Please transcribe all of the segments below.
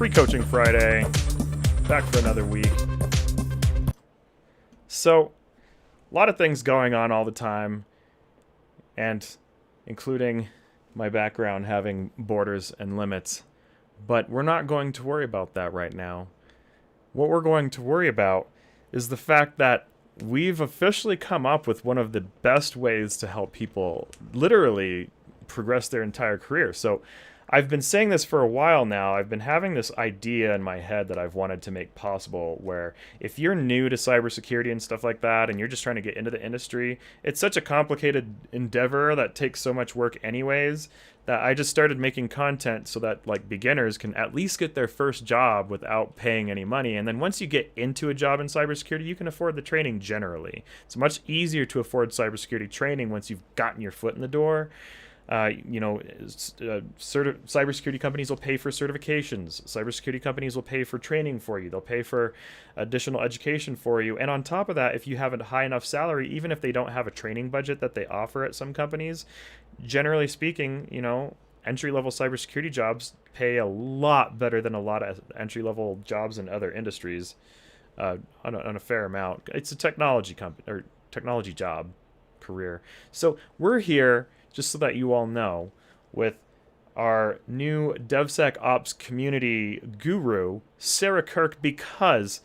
Free Coaching Friday, back for another week. So, a lot of things going on all the time, and including my background having borders and limits. But we're not going to worry about that right now. What we're going to worry about is the fact that we've officially come up with one of the best ways to help people literally progress their entire career. So I've been saying this for a while now. I've been having this idea in my head that I've wanted to make possible, where if you're new to cybersecurity and stuff like that, and you're just trying to get into the industry, it's such a complicated endeavor that takes so much work anyways, that I just started making content so that like beginners can at least get their first job without paying any money. And then once you get into a job in cybersecurity, you can afford the training generally. It's much easier to afford cybersecurity training once you've gotten your foot in the door. Cybersecurity companies will pay for certifications. Cybersecurity companies will pay for training for you. They'll pay for additional education for you. And on top of that, if you have a high enough salary, even if they don't have a training budget that they offer at some companies, generally speaking, entry-level cybersecurity jobs pay a lot better than a lot of entry-level jobs in other industries on a fair amount. It's a technology company or technology job career. So we're here, just so that you all know, with our new DevSecOps community guru, Sarah Kirk, because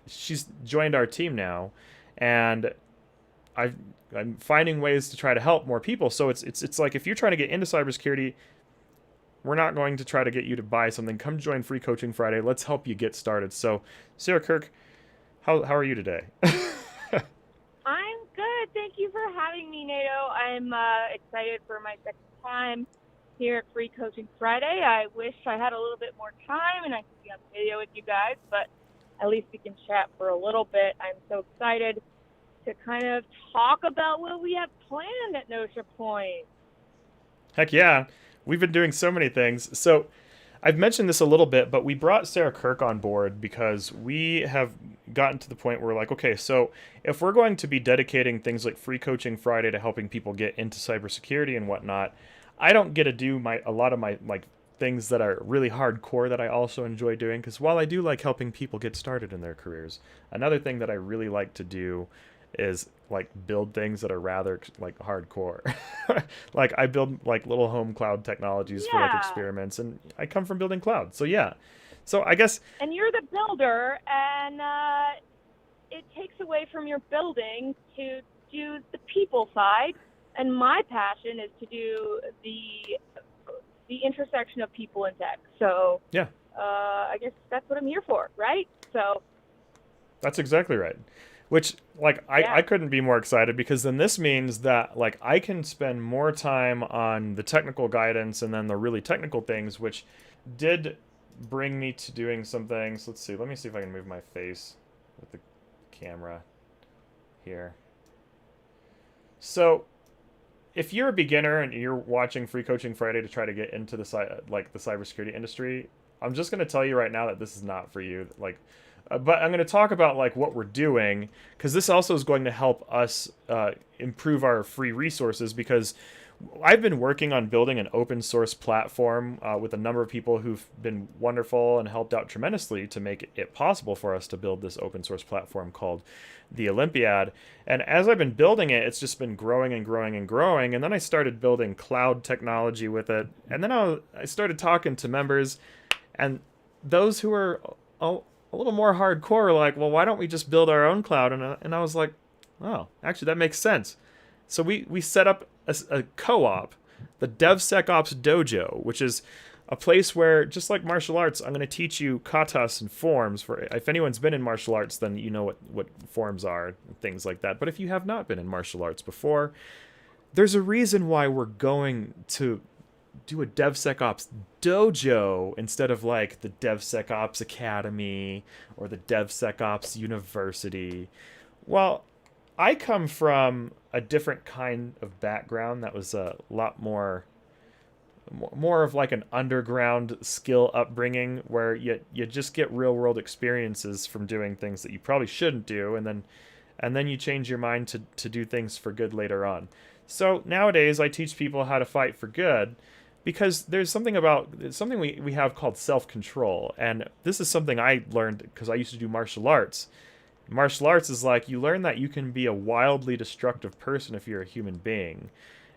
she's joined our team now, and I'm finding ways to try to help more people. So it's like, if you're trying to get into cybersecurity, we're not going to try to get you to buy something. Come join Free Coaching Friday. Let's help you get started. So, Sarah Kirk, how are you today? I'm good. Thank you for having me, NATO. I'm excited for my second time here at Free Coaching Friday. I wish I had a little bit more time and I could be on video with you guys, but at least we can chat for a little bit. I'm so excited to kind of talk about what we have planned at Notia Point. Heck yeah. We've been doing so many things. So I've mentioned this a little bit, but we brought Sarah Kirk on board because we have gotten to the point where we're like, okay, so if we're going to be dedicating things like Free Coaching Friday to helping people get into cybersecurity and whatnot, I don't get to do a lot of my things that are really hardcore that I also enjoy doing, because while I do like helping people get started in their careers, another thing that I really like to do is build things that are rather hardcore. Like I build little home cloud technologies for experiments, and I come from building cloud. So yeah. So I guess. And you're the builder, and it takes away from your building to do the people side. And my passion is to do the intersection of people and tech. So yeah, I guess that's what I'm here for, right? So. That's exactly right. Which, I couldn't be more excited, because then this means that, I can spend more time on the technical guidance and then the really technical things, which did bring me to doing some things. Let's see. Let me see if I can move my face with the camera here. So, if you're a beginner and you're watching Free Coaching Friday to try to get into the cybersecurity industry, I'm just going to tell you right now that this is not for you. But I'm going to talk about what we're doing, because this also is going to help us improve our free resources, because I've been working on building an open source platform with a number of people who've been wonderful and helped out tremendously to make it possible for us to build this open source platform called the Olympiad. And as I've been building it, it's just been growing and growing and growing. And then I started building cloud technology with it. And then I started talking to members, and those who are a little more hardcore, well, why don't we just build our own cloud? And I was like, oh, actually, that makes sense. So we set up a co-op, the DevSecops Dojo, which is a place where, just like martial arts, I'm going to teach you katas and forms. For if anyone's been in martial arts, then you know what forms are and things like that. But if you have not been in martial arts before, there's a reason why we're going to do a DevSecOps Dojo instead of the DevSecOps Academy or the DevSecOps University. Well, I come from a different kind of background that was a lot more of an underground skill upbringing, where you just get real world experiences from doing things that you probably shouldn't do, and then you change your mind to do things for good later on. So nowadays I teach people how to fight for good, because there's something we have called self-control, and this is something I learned because I used to do martial arts. Martial arts is like you learn that you can be a wildly destructive person if you're a human being.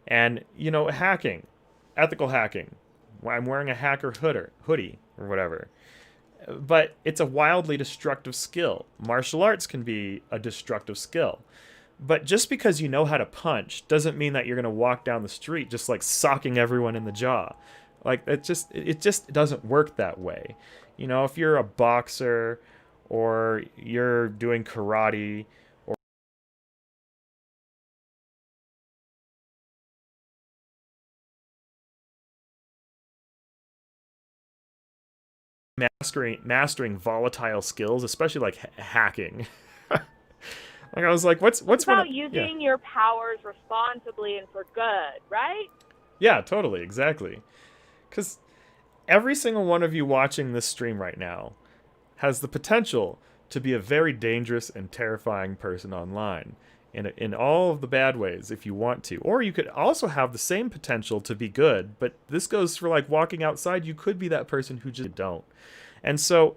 And, hacking, ethical hacking. I'm wearing a hacker hoodie or whatever. But it's a wildly destructive skill. Martial arts can be a destructive skill. But just because you know how to punch doesn't mean that you're going to walk down the street just like socking everyone in the jaw. Like it just doesn't work that way. If you're a boxer or you're doing karate or mastering volatile skills, especially like hacking. Like I was like, what's It's one? about using your powers responsibly and for good, right? Yeah, totally, exactly. Because every single one of you watching this stream right now has the potential to be a very dangerous and terrifying person online in all of the bad ways if you want to. Or you could also have the same potential to be good, but this goes for like walking outside. You could be that person who just don't. And so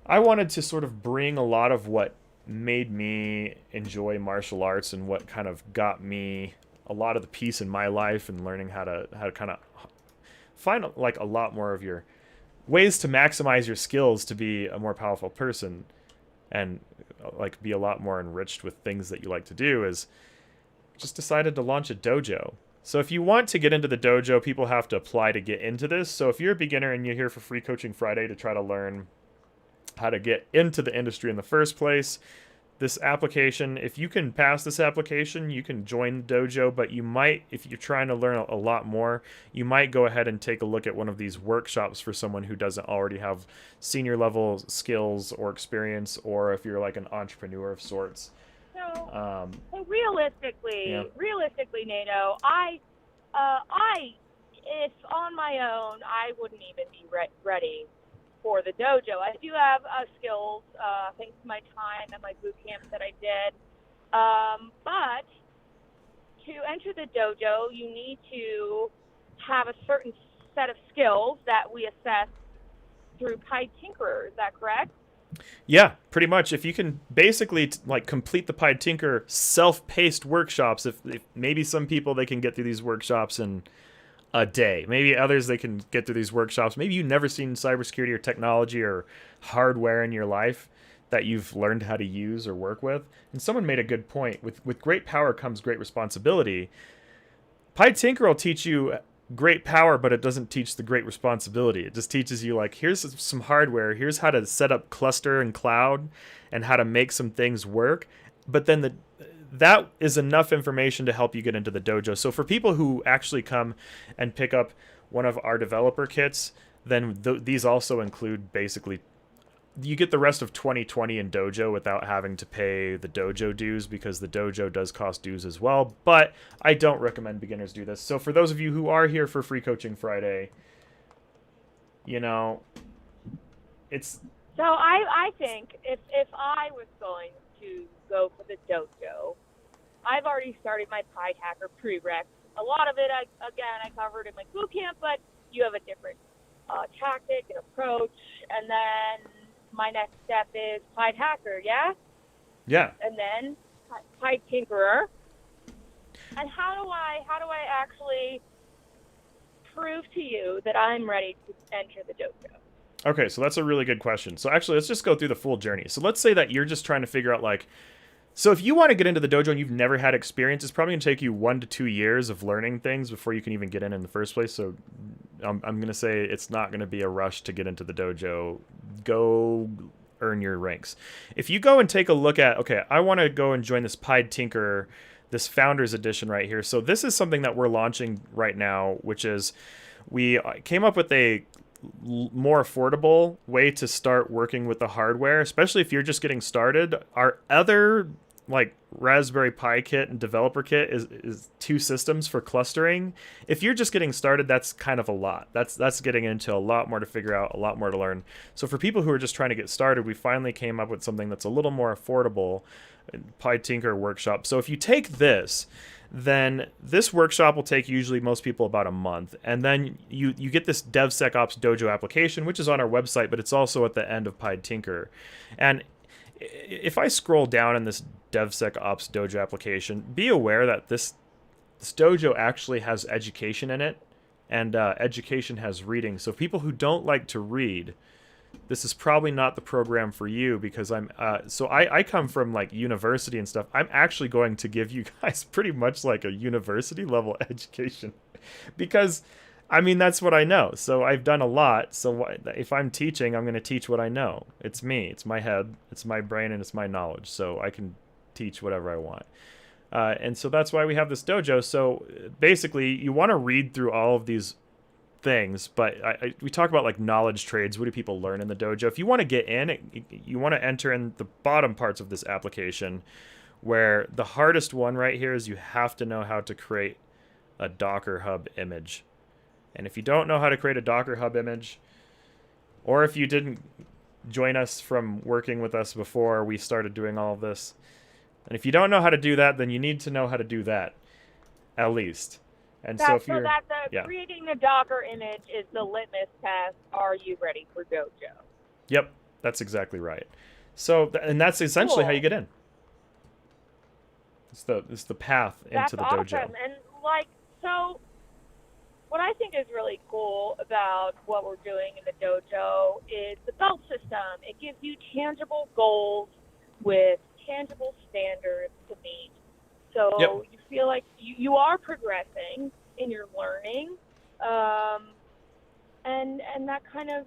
I wanted to sort of bring a lot of what made me enjoy martial arts and what kind of got me a lot of the peace in my life and learning how to kind of find like a lot more of your ways to maximize your skills to be a more powerful person and like be a lot more enriched with things that you like to do is just decided to launch a dojo. So if you want to get into the dojo, people have to apply to get into this. So if you're a beginner and you're here for Free Coaching Friday to try to learn how to get into the industry in the first place, this application, if you can pass this application, you can join the dojo, but you might, if you're trying to learn a lot more, you might go ahead and take a look at one of these workshops for someone who doesn't already have senior level skills or experience, or if you're like an entrepreneur of sorts. So realistically, Yeah. NATO, if on my own, I wouldn't even be ready for the dojo. I do have skills thanks to my time and my boot camp that I did. But to enter the dojo, you need to have a certain set of skills that we assess through PiTinker. Is that correct? Yeah, pretty much. If you can basically like complete the PiTinker self-paced workshops, if maybe some people they can get through these workshops in a day. Maybe others they can get through these workshops. Maybe you've never seen cybersecurity or technology or hardware in your life that you've learned how to use or work with. And someone made a good point. With great power comes great responsibility. PiTinker will teach you great power, but it doesn't teach the great responsibility. It just teaches you like, here's some hardware, here's how to set up cluster and cloud and how to make some things work. But then that is enough information to help you get into the dojo. So for people who actually come and pick up one of our developer kits, then these also include basically you get the rest of 2020 in dojo without having to pay the dojo dues, because the dojo does cost dues as well. But I don't recommend beginners do this. So for those of you who are here for Free Coaching Friday, it's... So I think if I was going to go for the dojo, I've already started my PiHacker prereqs. A lot of it, I covered in my boot camp, but you have a different tactic and approach. And then my next step is PiHacker, yeah? Yeah. And then PiTinkerer. And how do I actually prove to you that I'm ready to enter the dojo? Okay, so that's a really good question. So actually, let's just go through the full journey. So let's say that you're just trying to figure out like, so if you want to get into the dojo and you've never had experience, it's probably going to take you 1 to 2 years of learning things before you can even get in the first place. So I'm going to say it's not going to be a rush to get into the dojo. Go earn your ranks. If you go and take a look at, okay, I want to go and join this PiTinker, this Founders Edition right here. So this is something that we're launching right now, which is we came up with a more affordable way to start working with the hardware, especially if you're just getting started. Our other like Raspberry Pi kit and developer kit is 2 systems for clustering. If you're just getting started, that's kind of a lot. That's getting into a lot more to figure out, a lot more to learn. So for people who are just trying to get started, we finally came up with something that's a little more affordable. PiTinker Workshop. So if you take this, then this workshop will take usually most people about a month. And then you get this DevSecops Dojo application, which is on our website, but it's also at the end of PiTinker. And if I scroll down in this DevSecops Dojo application, be aware that this dojo actually has education in it, and education has reading. So people who don't like to read, this is probably not the program for you, because I come from like university and stuff. I'm actually going to give you guys pretty much like a university level education because I mean, that's what I know. So I've done a lot. So if I'm teaching, I'm going to teach what I know. It's me, it's my head, it's my brain, and it's my knowledge. So I can teach whatever I want. And so that's why we have this dojo. So basically you want to read through all of these things, but we talk about like knowledge trades. What do people learn in the dojo? If you want to get in, you want to enter in the bottom parts of this application, where the hardest one right here is you have to know how to create a Docker Hub image. And if you don't know how to create a Docker Hub image, or if you didn't join us from working with us before we started doing all of this, and if you don't know how to do that, then you need to know how to do that, at least. And so if you're creating the Docker image is the litmus test. Are you ready for Dojo? Yep, that's exactly right. So, and that's essentially how you get in. It's the path into the dojo. Awesome. And so what I think is really cool about what we're doing in the dojo is the belt system. It gives you tangible goals with tangible standards to meet. So you feel like you are progressing in your learning, and that kind of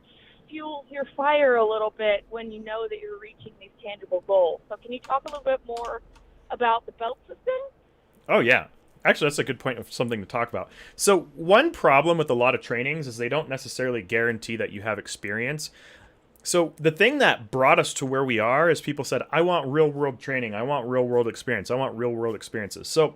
fuels your fire a little bit when you know that you're reaching these tangible goals. So can you talk a little bit more about the belt system? Oh, yeah. Actually, that's a good point of something to talk about. So one problem with a lot of trainings is they don't necessarily guarantee that you have experience. So the thing that brought us to where we are is people said, I want real world training. I want real world experience. I want real world experiences. So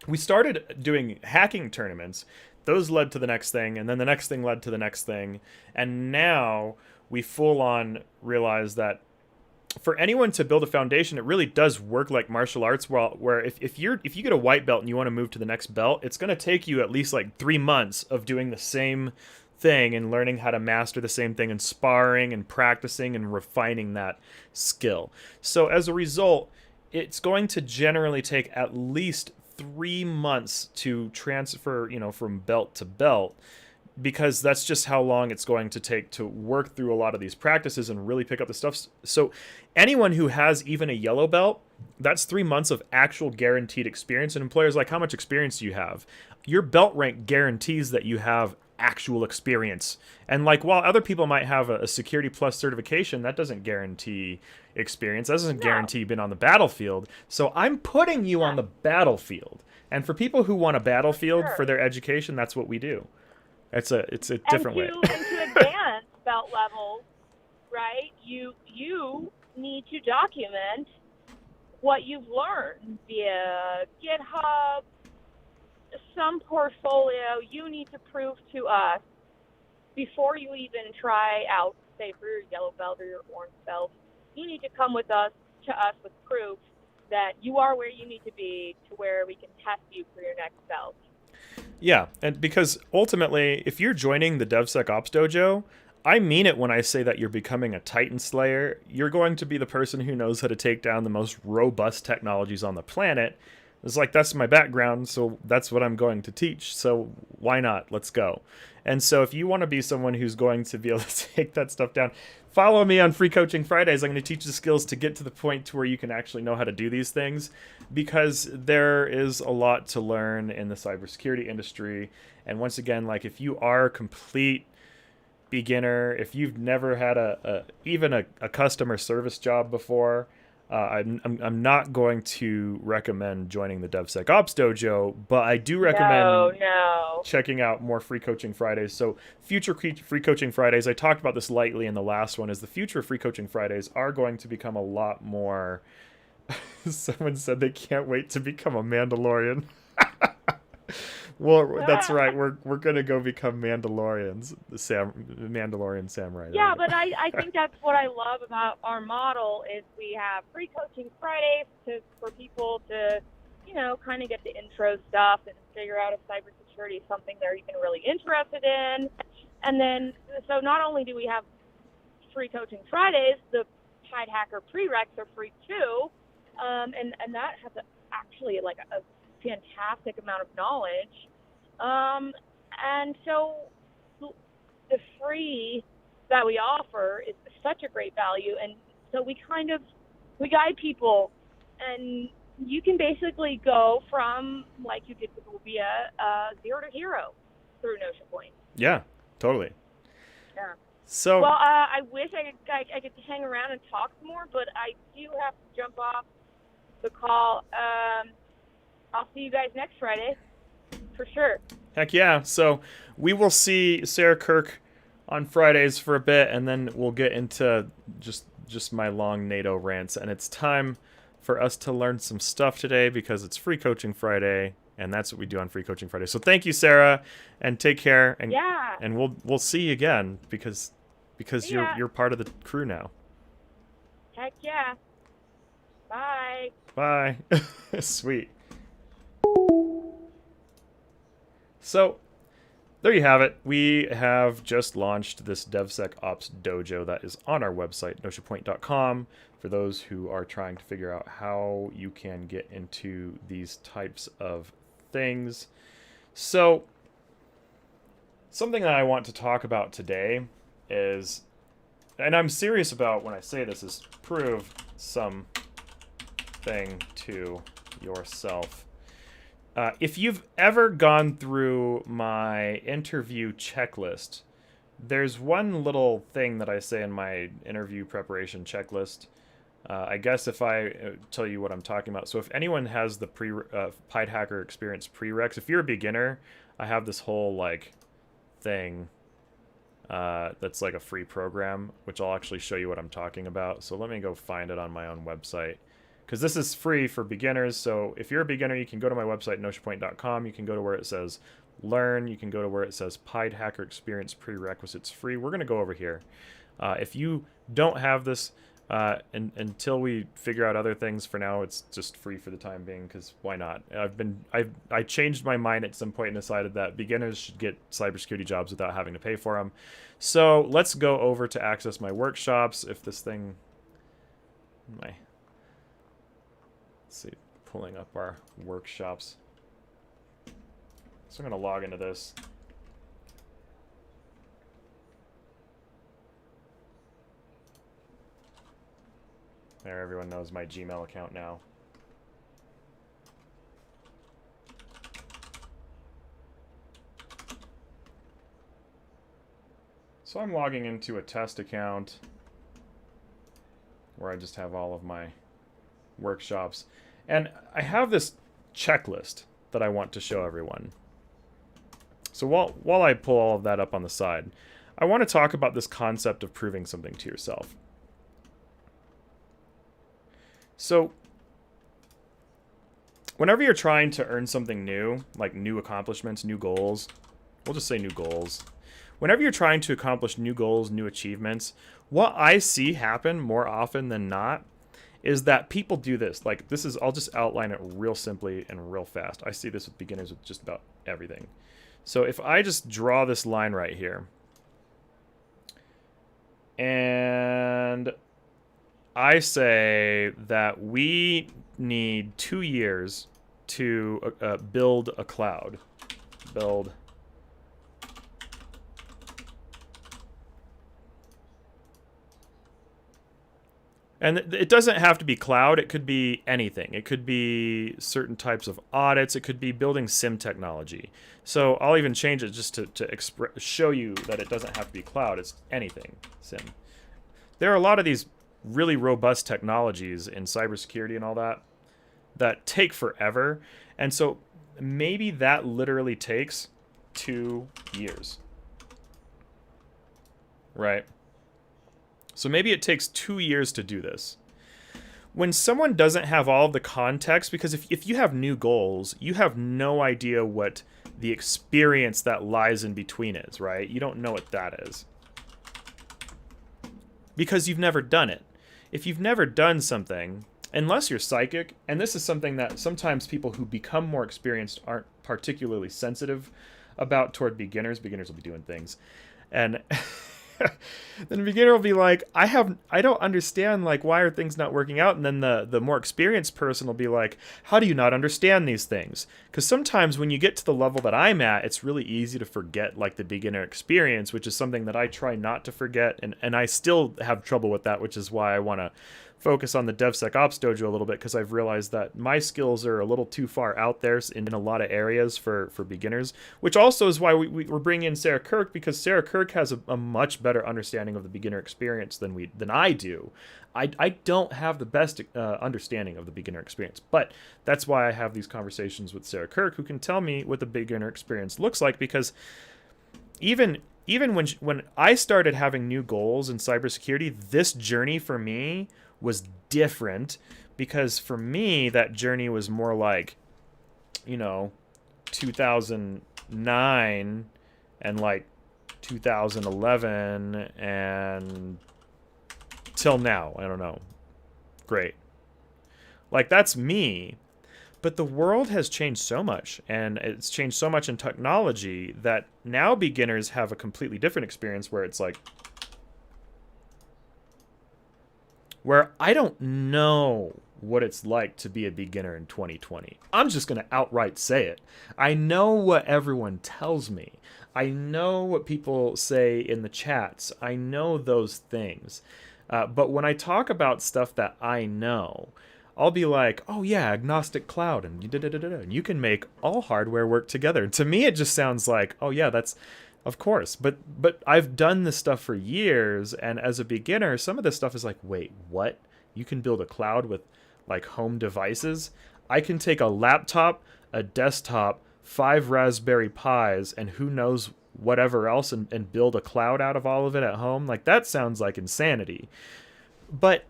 we started doing hacking tournaments. Those led to the next thing. And then the next thing led to the next thing. And now we full on realize that for anyone to build a foundation, it really does work like martial arts, where if you get a white belt and you want to move to the next belt, it's going to take you at least like 3 months of doing the same thing and learning how to master the same thing and sparring and practicing and refining that skill. So as a result, it's going to generally take at least 3 months to transfer, from belt to belt, because that's just how long it's going to take to work through a lot of these practices and really pick up the stuff. So anyone who has even a yellow belt, that's 3 months of actual guaranteed experience. And employers like, how much experience do you have? Your belt rank guarantees that you have actual experience. And like, while other people might have a Security Plus certification, that doesn't guarantee experience. That doesn't guarantee you've been on the battlefield. So I'm putting you on the battlefield. And for people who want a battlefield for their education, that's what we do. It's a different way. And to advance belt levels, right? You need to document what you've learned via GitHub, some portfolio. You need to prove to us before you even try out, say, for your yellow belt or your orange belt. You need to come to us with proof that you are where you need to be to where we can test you for your next belt. Yeah, and because ultimately, if you're joining the DevSecops Dojo, I mean it when I say that you're becoming a Titan Slayer. You're going to be the person who knows how to take down the most robust technologies on the planet. It's like, that's my background, so that's what I'm going to teach. So why not? Let's go. And so if you want to be someone who's going to be able to take that stuff down, follow me on Free Coaching Fridays. I'm going to teach the skills to get to the point to where you can actually know how to do these things, because there is a lot to learn in the cybersecurity industry. And once again, like, if you are a complete beginner, if you've never had even a customer service job before, I'm not going to recommend joining the DevSecops Dojo, but I do recommend checking out more Free Coaching Fridays. So future Free Coaching Fridays, I talked about this lightly in the last one, is the future Free Coaching Fridays are going to become a lot more... Someone said they can't wait to become a Mandalorian. Well, that's right. We're gonna go become Mandalorians, Mandalorian samurai. Yeah, but I think that's what I love about our model is we have free coaching Fridays for people to, kind of get the intro stuff and figure out if cybersecurity is something they're even really interested in. And then, so not only do we have free coaching Fridays, the PiTinker prereqs are free too, and that has actually like a fantastic amount of knowledge. And so the free that we offer is such a great value, and so we guide people, and you can basically go from, like you did with Lubia, 0 to hero through Notion Point. Yeah, totally. Yeah. So well, I wish I could hang around and talk more, but I do have to jump off the call. I'll see you guys next Friday for sure. Heck yeah! So we will see Sarah Kirk on Fridays for a bit, and then we'll get into just my long NATO rants. And it's time for us to learn some stuff today because it's Free Coaching Friday, and that's what we do on Free Coaching Friday. So thank you, Sarah, and take care. And yeah, and we'll see you again because you're part of the crew now. Heck yeah! Bye. Bye. Sweet. So, there you have it. We have just launched this DevSecops Dojo that is on our website, notionpoint.com, for those who are trying to figure out how you can get into these types of things. So, something that I want to talk about today is, and I'm serious about when I say this, is prove something to yourself. If you've ever gone through my interview checklist, there's one little thing that I say in my interview preparation checklist. I guess if I tell you what I'm talking about. So if anyone has the PiTinker experience prereqs, if you're a beginner, I have this whole thing that's like a free program, which I'll actually show you what I'm talking about. So let me go find it on my own website. Because this is free for beginners, so if you're a beginner, you can go to my website, notionpoint.com. You can go to where it says Learn. You can go to where it says PiTinker Experience Prerequisites Free. We're going to go over here. If you don't have this, until we figure out other things, for now it's just free for the time being, because why not? I changed my mind at some point and decided that beginners should get cybersecurity jobs without having to pay for them. So let's go over to access my workshops. If this thing... Let's see, pulling up our workshops. So I'm going to log into this. There, everyone knows my Gmail account now. So I'm logging into a test account where I just have all of my workshops. And I have this checklist that I want to show everyone. So while I pull all of that up on the side, I want to talk about this concept of proving something to yourself. So whenever you're trying to earn something new, like new accomplishments, new goals, we'll just say new goals. Whenever you're trying to accomplish new goals, new achievements, what I see happen more often than not is that people do this. Like, this is, I'll just outline it real simply and real fast. I see this with beginners with just about everything. So if I just draw this line right here, and I say that we need 2 years to build a cloud. Build And it doesn't have to be cloud. It could be anything. It could be certain types of audits. It could be building SIM technology. So I'll even change it just to show you that it doesn't have to be cloud. It's anything SIM. There are a lot of these really robust technologies in cybersecurity and all that take forever. And so maybe that literally takes 2 years. Right? So maybe it takes 2 years to do this. when someone doesn't have all of the context, because if you have new goals, you have no idea what the experience that lies in between is, right? You don't know what that is because you've never done it. If you've never done something, unless you're psychic, and this is something that sometimes people who become more experienced aren't particularly sensitive about toward beginners. Beginners will be doing things, and then the beginner will be like, I don't understand, like, why are things not working out? And then the more experienced person will be like, how do you not understand these things? Because sometimes when you get to the level that I'm at, it's really easy to forget, like, the beginner experience, which is something that I try not to forget, and I still have trouble with that, which is why I want to focus on the DevSecops Dojo a little bit, because I've realized that my skills are a little too far out there in a lot of areas for beginners, which also is why we're bringing in Sarah Kirk, because Sarah Kirk has a much better understanding of the beginner experience than I do. I don't have the best understanding of the beginner experience, but that's why I have these conversations with Sarah Kirk, who can tell me what the beginner experience looks like, because even when I started having new goals in cybersecurity, this journey for me was different, because for me that journey was more like, 2009 and like 2011 and till now. I don't know. Great. Like, that's me. But the world has changed so much, and it's changed so much in technology, that now beginners have a completely different experience, where it's like, where I don't know what it's like to be a beginner in 2020. I'm just going to outright say it. I know what everyone tells me. I know what people say in the chats. I know those things. But when I talk about stuff that I know, I'll be like, oh yeah, agnostic cloud, and and you can make all hardware work together. And to me, it just sounds like, oh yeah, that's, of course. But I've done this stuff for years, and as a beginner, some of this stuff is like, wait, what? You can build a cloud with like home devices? I can take a laptop, a desktop, 5 Raspberry Pis, and who knows whatever else, and build a cloud out of all of it at home? Like, that sounds like insanity. But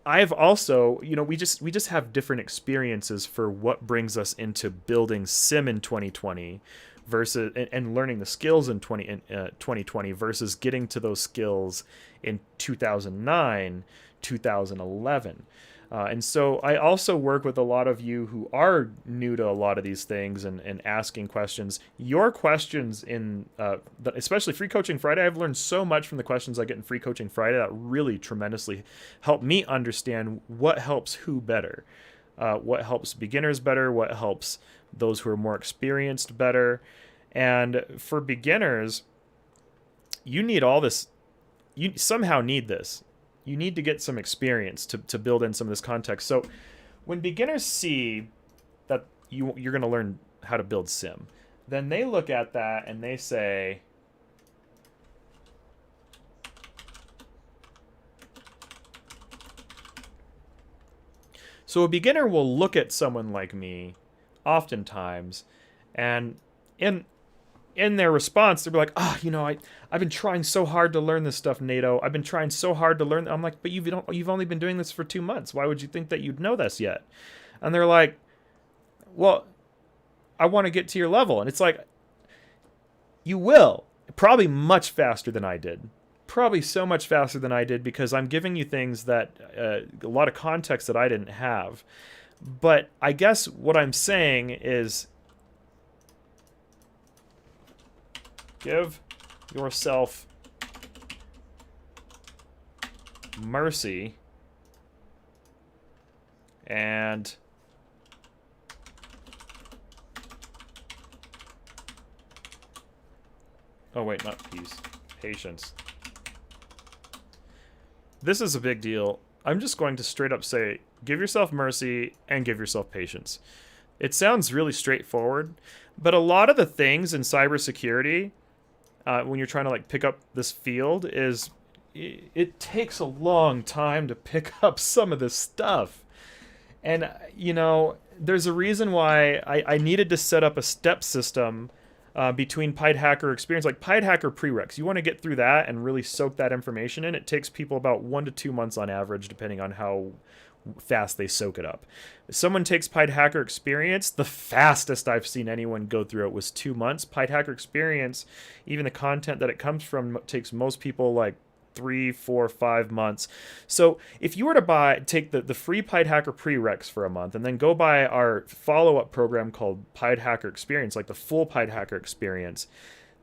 I've also, we just have different experiences for what brings us into building SIM in 2020 versus and learning the skills in 2020 versus getting to those skills in 2009, 2011. And so I also work with a lot of you who are new to a lot of these things and asking questions. Your questions especially Free Coaching Friday, I've learned so much from the questions I get in Free Coaching Friday that really tremendously help me understand what helps who better, what helps beginners better, what helps those who are more experienced better. And for beginners, you need all this. You somehow need this. You need to get some experience to build in some of this context. So when beginners see that you're going to learn how to build SIM, then they look at that and they say, so a beginner will look at someone like me oftentimes, and in their response, they'll be like, I've been trying so hard to learn this stuff, NATO. I've been trying so hard to learn. I'm like, but you've only been doing this for 2 months. Why would you think that you'd know this yet? And they're like, well, I want to get to your level. And it's like, you will. Probably much faster than I did. Probably so much faster than I did, because I'm giving you things that, a lot of context that I didn't have. But I guess what I'm saying is, give yourself mercy and oh wait, not peace, patience. This is a big deal. I'm just going to straight up say, give yourself mercy and give yourself patience. It sounds really straightforward, but a lot of the things in cybersecurity, when you're trying to like pick up this field, is it takes a long time to pick up some of this stuff. And there's a reason why I needed to set up a step system between PiTinker experience, like PiTinker prereqs. You want to get through that and really soak that information in. It takes people about 1 to 2 months on average, depending on how fast they soak it up. If someone takes PiTinker experience, the fastest I've seen anyone go through it was 2 months. PiTinker experience, even the content that it comes from, takes most people like 3, 4, 5 months. So if you were to take the free PiTinker prereqs for a month and then go buy our follow-up program called PiTinker Experience, like the full PiTinker Experience,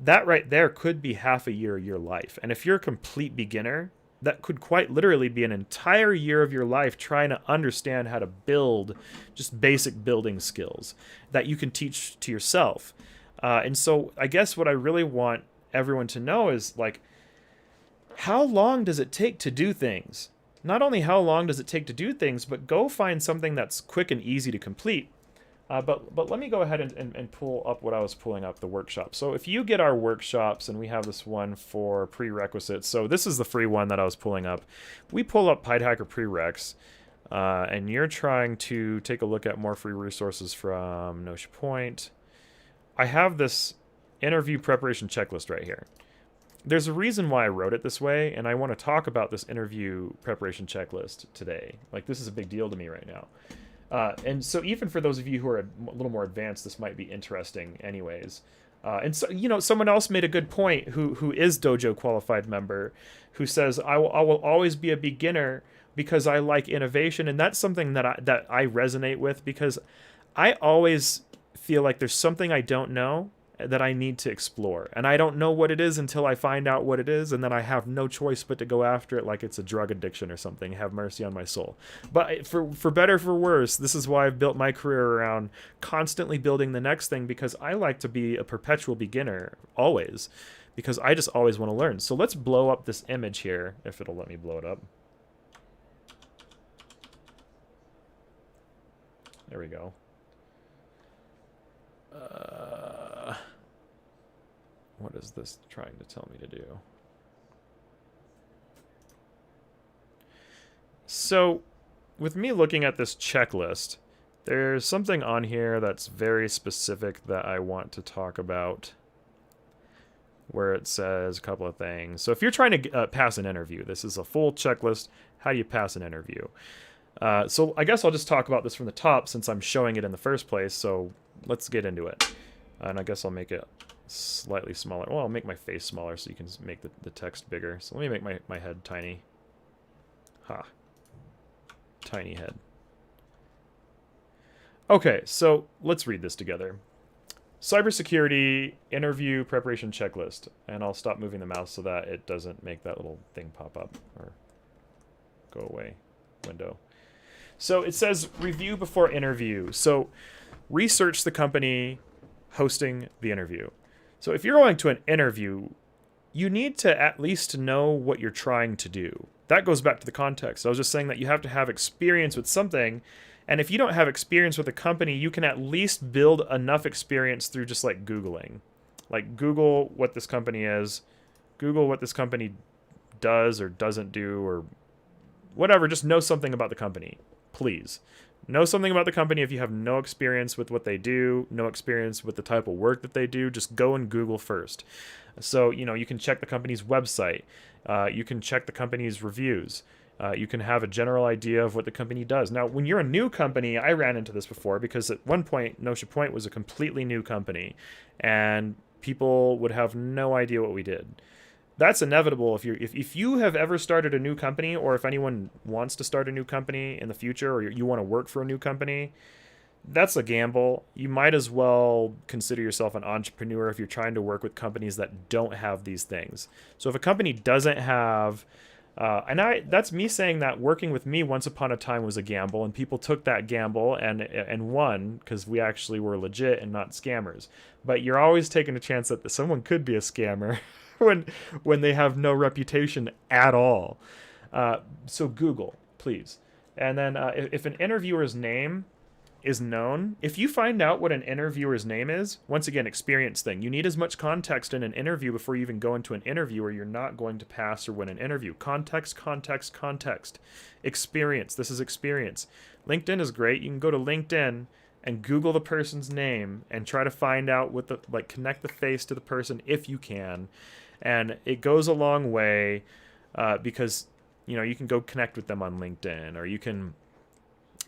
that right there could be half a year of your life. And if you're a complete beginner, that could quite literally be an entire year of your life trying to understand how to build just basic building skills that you can teach to yourself. And so I guess what I really want everyone to know is, like, how long does it take to do things? Not only how long does it take to do things, but go find something that's quick and easy to complete. But let me go ahead and pull up what I was pulling up, the workshop. So if you get our workshops, and we have this one for prerequisites. So this is the free one that I was pulling up. We pull up PiTinker prereqs, and you're trying to take a look at more free resources from Notion Point. I have this interview preparation checklist right here. There's a reason why I wrote it this way, and I want to talk about this interview preparation checklist today. Like, this is a big deal to me right now. And so even for those of you who are a little more advanced, this might be interesting anyways. And so, you know, someone else made a good point who is Dojo qualified member, who says, I will always be a beginner because I like innovation. And that's something that I resonate with, because I always feel like there's something I don't know that I need to explore. And I don't know what it is until I find out what it is, and then I have no choice but to go after it like it's a drug addiction or something. Have mercy on my soul. But for better or for worse, this is why I've built my career around constantly building the next thing, because I like to be a perpetual beginner always, because I just always want to learn. So let's blow up this image here, if it'll let me blow it up. There we go. What is this trying to tell me to do? So, with me looking at this checklist, there's something on here that's very specific that I want to talk about, where it says a couple of things. So if you're trying to pass an interview, this is a full checklist. How do you pass an interview? So I guess I'll just talk about this from the top, since I'm showing it in the first place. So let's get into it. And I guess I'll make it slightly smaller. Well, I'll make my face smaller so you can make the text bigger. So let me make my head tiny. Tiny head. Okay, so let's read this together. Cybersecurity interview preparation checklist. And I'll stop moving the mouse so that it doesn't make that little thing pop up or go away window. So it says review before interview. So research the company hosting the interview. So if you're going to an interview, you need to at least know what you're trying to do. That goes back to the context. I was just saying that you have to have experience with something. And if you don't have experience with a company, you can at least build enough experience through just like Googling. Like, Google what this company is, Google what this company does or doesn't do, or whatever. Just know something about the company, please. Know something about the company. If you have no experience with what they do, no experience with the type of work that they do, just go and Google first. So, you know, you can check the company's website. You can check the company's reviews. You can have a general idea of what the company does. Now, when you're a new company, I ran into this before, because at one point, Notion Point was a completely new company, and people would have no idea what we did. That's inevitable if you have ever started a new company, or if anyone wants to start a new company in the future, or you want to work for a new company. That's a gamble. You might as well consider yourself an entrepreneur if you're trying to work with companies that don't have these things. So if a company doesn't have, that's me saying that working with me once upon a time was a gamble, and people took that gamble and won, because we actually were legit and not scammers. But you're always taking a chance that someone could be a scammer when they have no reputation at all. So Google, please. And then if an interviewer's name is known, if you find out what an interviewer's name is, once again, experience thing. You need as much context in an interview before you even go into an interview, or you're not going to pass or win an interview. Context, context, context. Experience. This is experience. LinkedIn is great. You can go to LinkedIn and Google the person's name and try to find out what the, like, connect the face to the person if you can. And it goes a long way because, you know, you can go connect with them on LinkedIn, or you can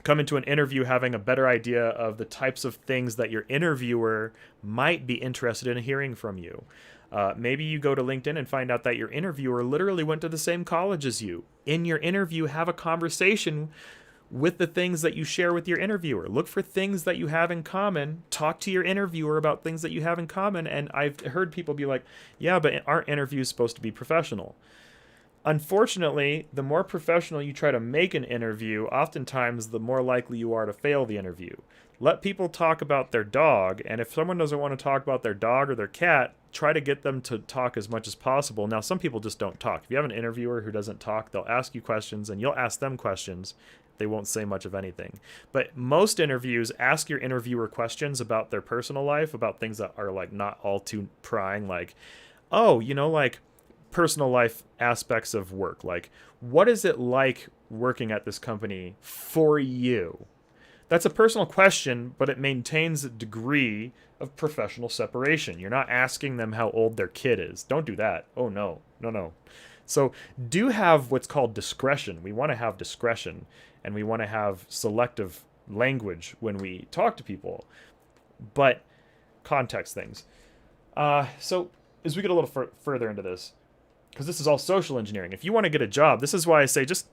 come into an interview having a better idea of the types of things that your interviewer might be interested in hearing from you. Maybe you go to LinkedIn and find out that your interviewer literally went to the same college as you. In your interview, have a conversation with the things that you share with your interviewer. Look for things that you have in common. Talk to your interviewer about things that you have in common. And I've heard people be like, yeah, but aren't interviews supposed to be professional? Unfortunately, the more professional you try to make an interview, oftentimes the more likely you are to fail the interview. Let people talk about their dog, and if someone doesn't want to talk about their dog or their cat, try to get them to talk as much as possible. Now, some people just don't talk. If you have an interviewer who doesn't talk, they'll ask you questions, and you'll ask them questions. They won't say much of anything. But most interviews, ask your interviewer questions about their personal life, about things that are like not all too prying, like, oh, you know, like personal life aspects of work. Like, what is it like working at this company for you? That's a personal question, but it maintains a degree of professional separation. You're not asking them how old their kid is. Don't do that. Oh, no. No, no. So do have what's called discretion. We want to have discretion, and we want to have selective language when we talk to people, but context things. So as we get a little further into this, because this is all social engineering, if you want to get a job, this is why I say just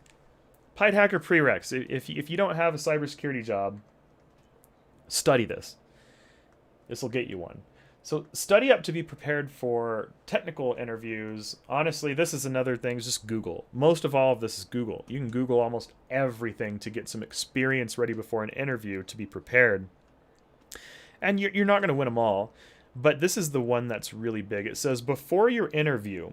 PiTinker prereqs. If you don't have a cybersecurity job, study this. This will get you one. So study up to be prepared for technical interviews. Honestly, this is another thing, just Google. Most of all of this is Google. You can Google almost everything to get some experience ready before an interview to be prepared. And you're not going to win them all, but this is the one that's really big. It says, before your interview,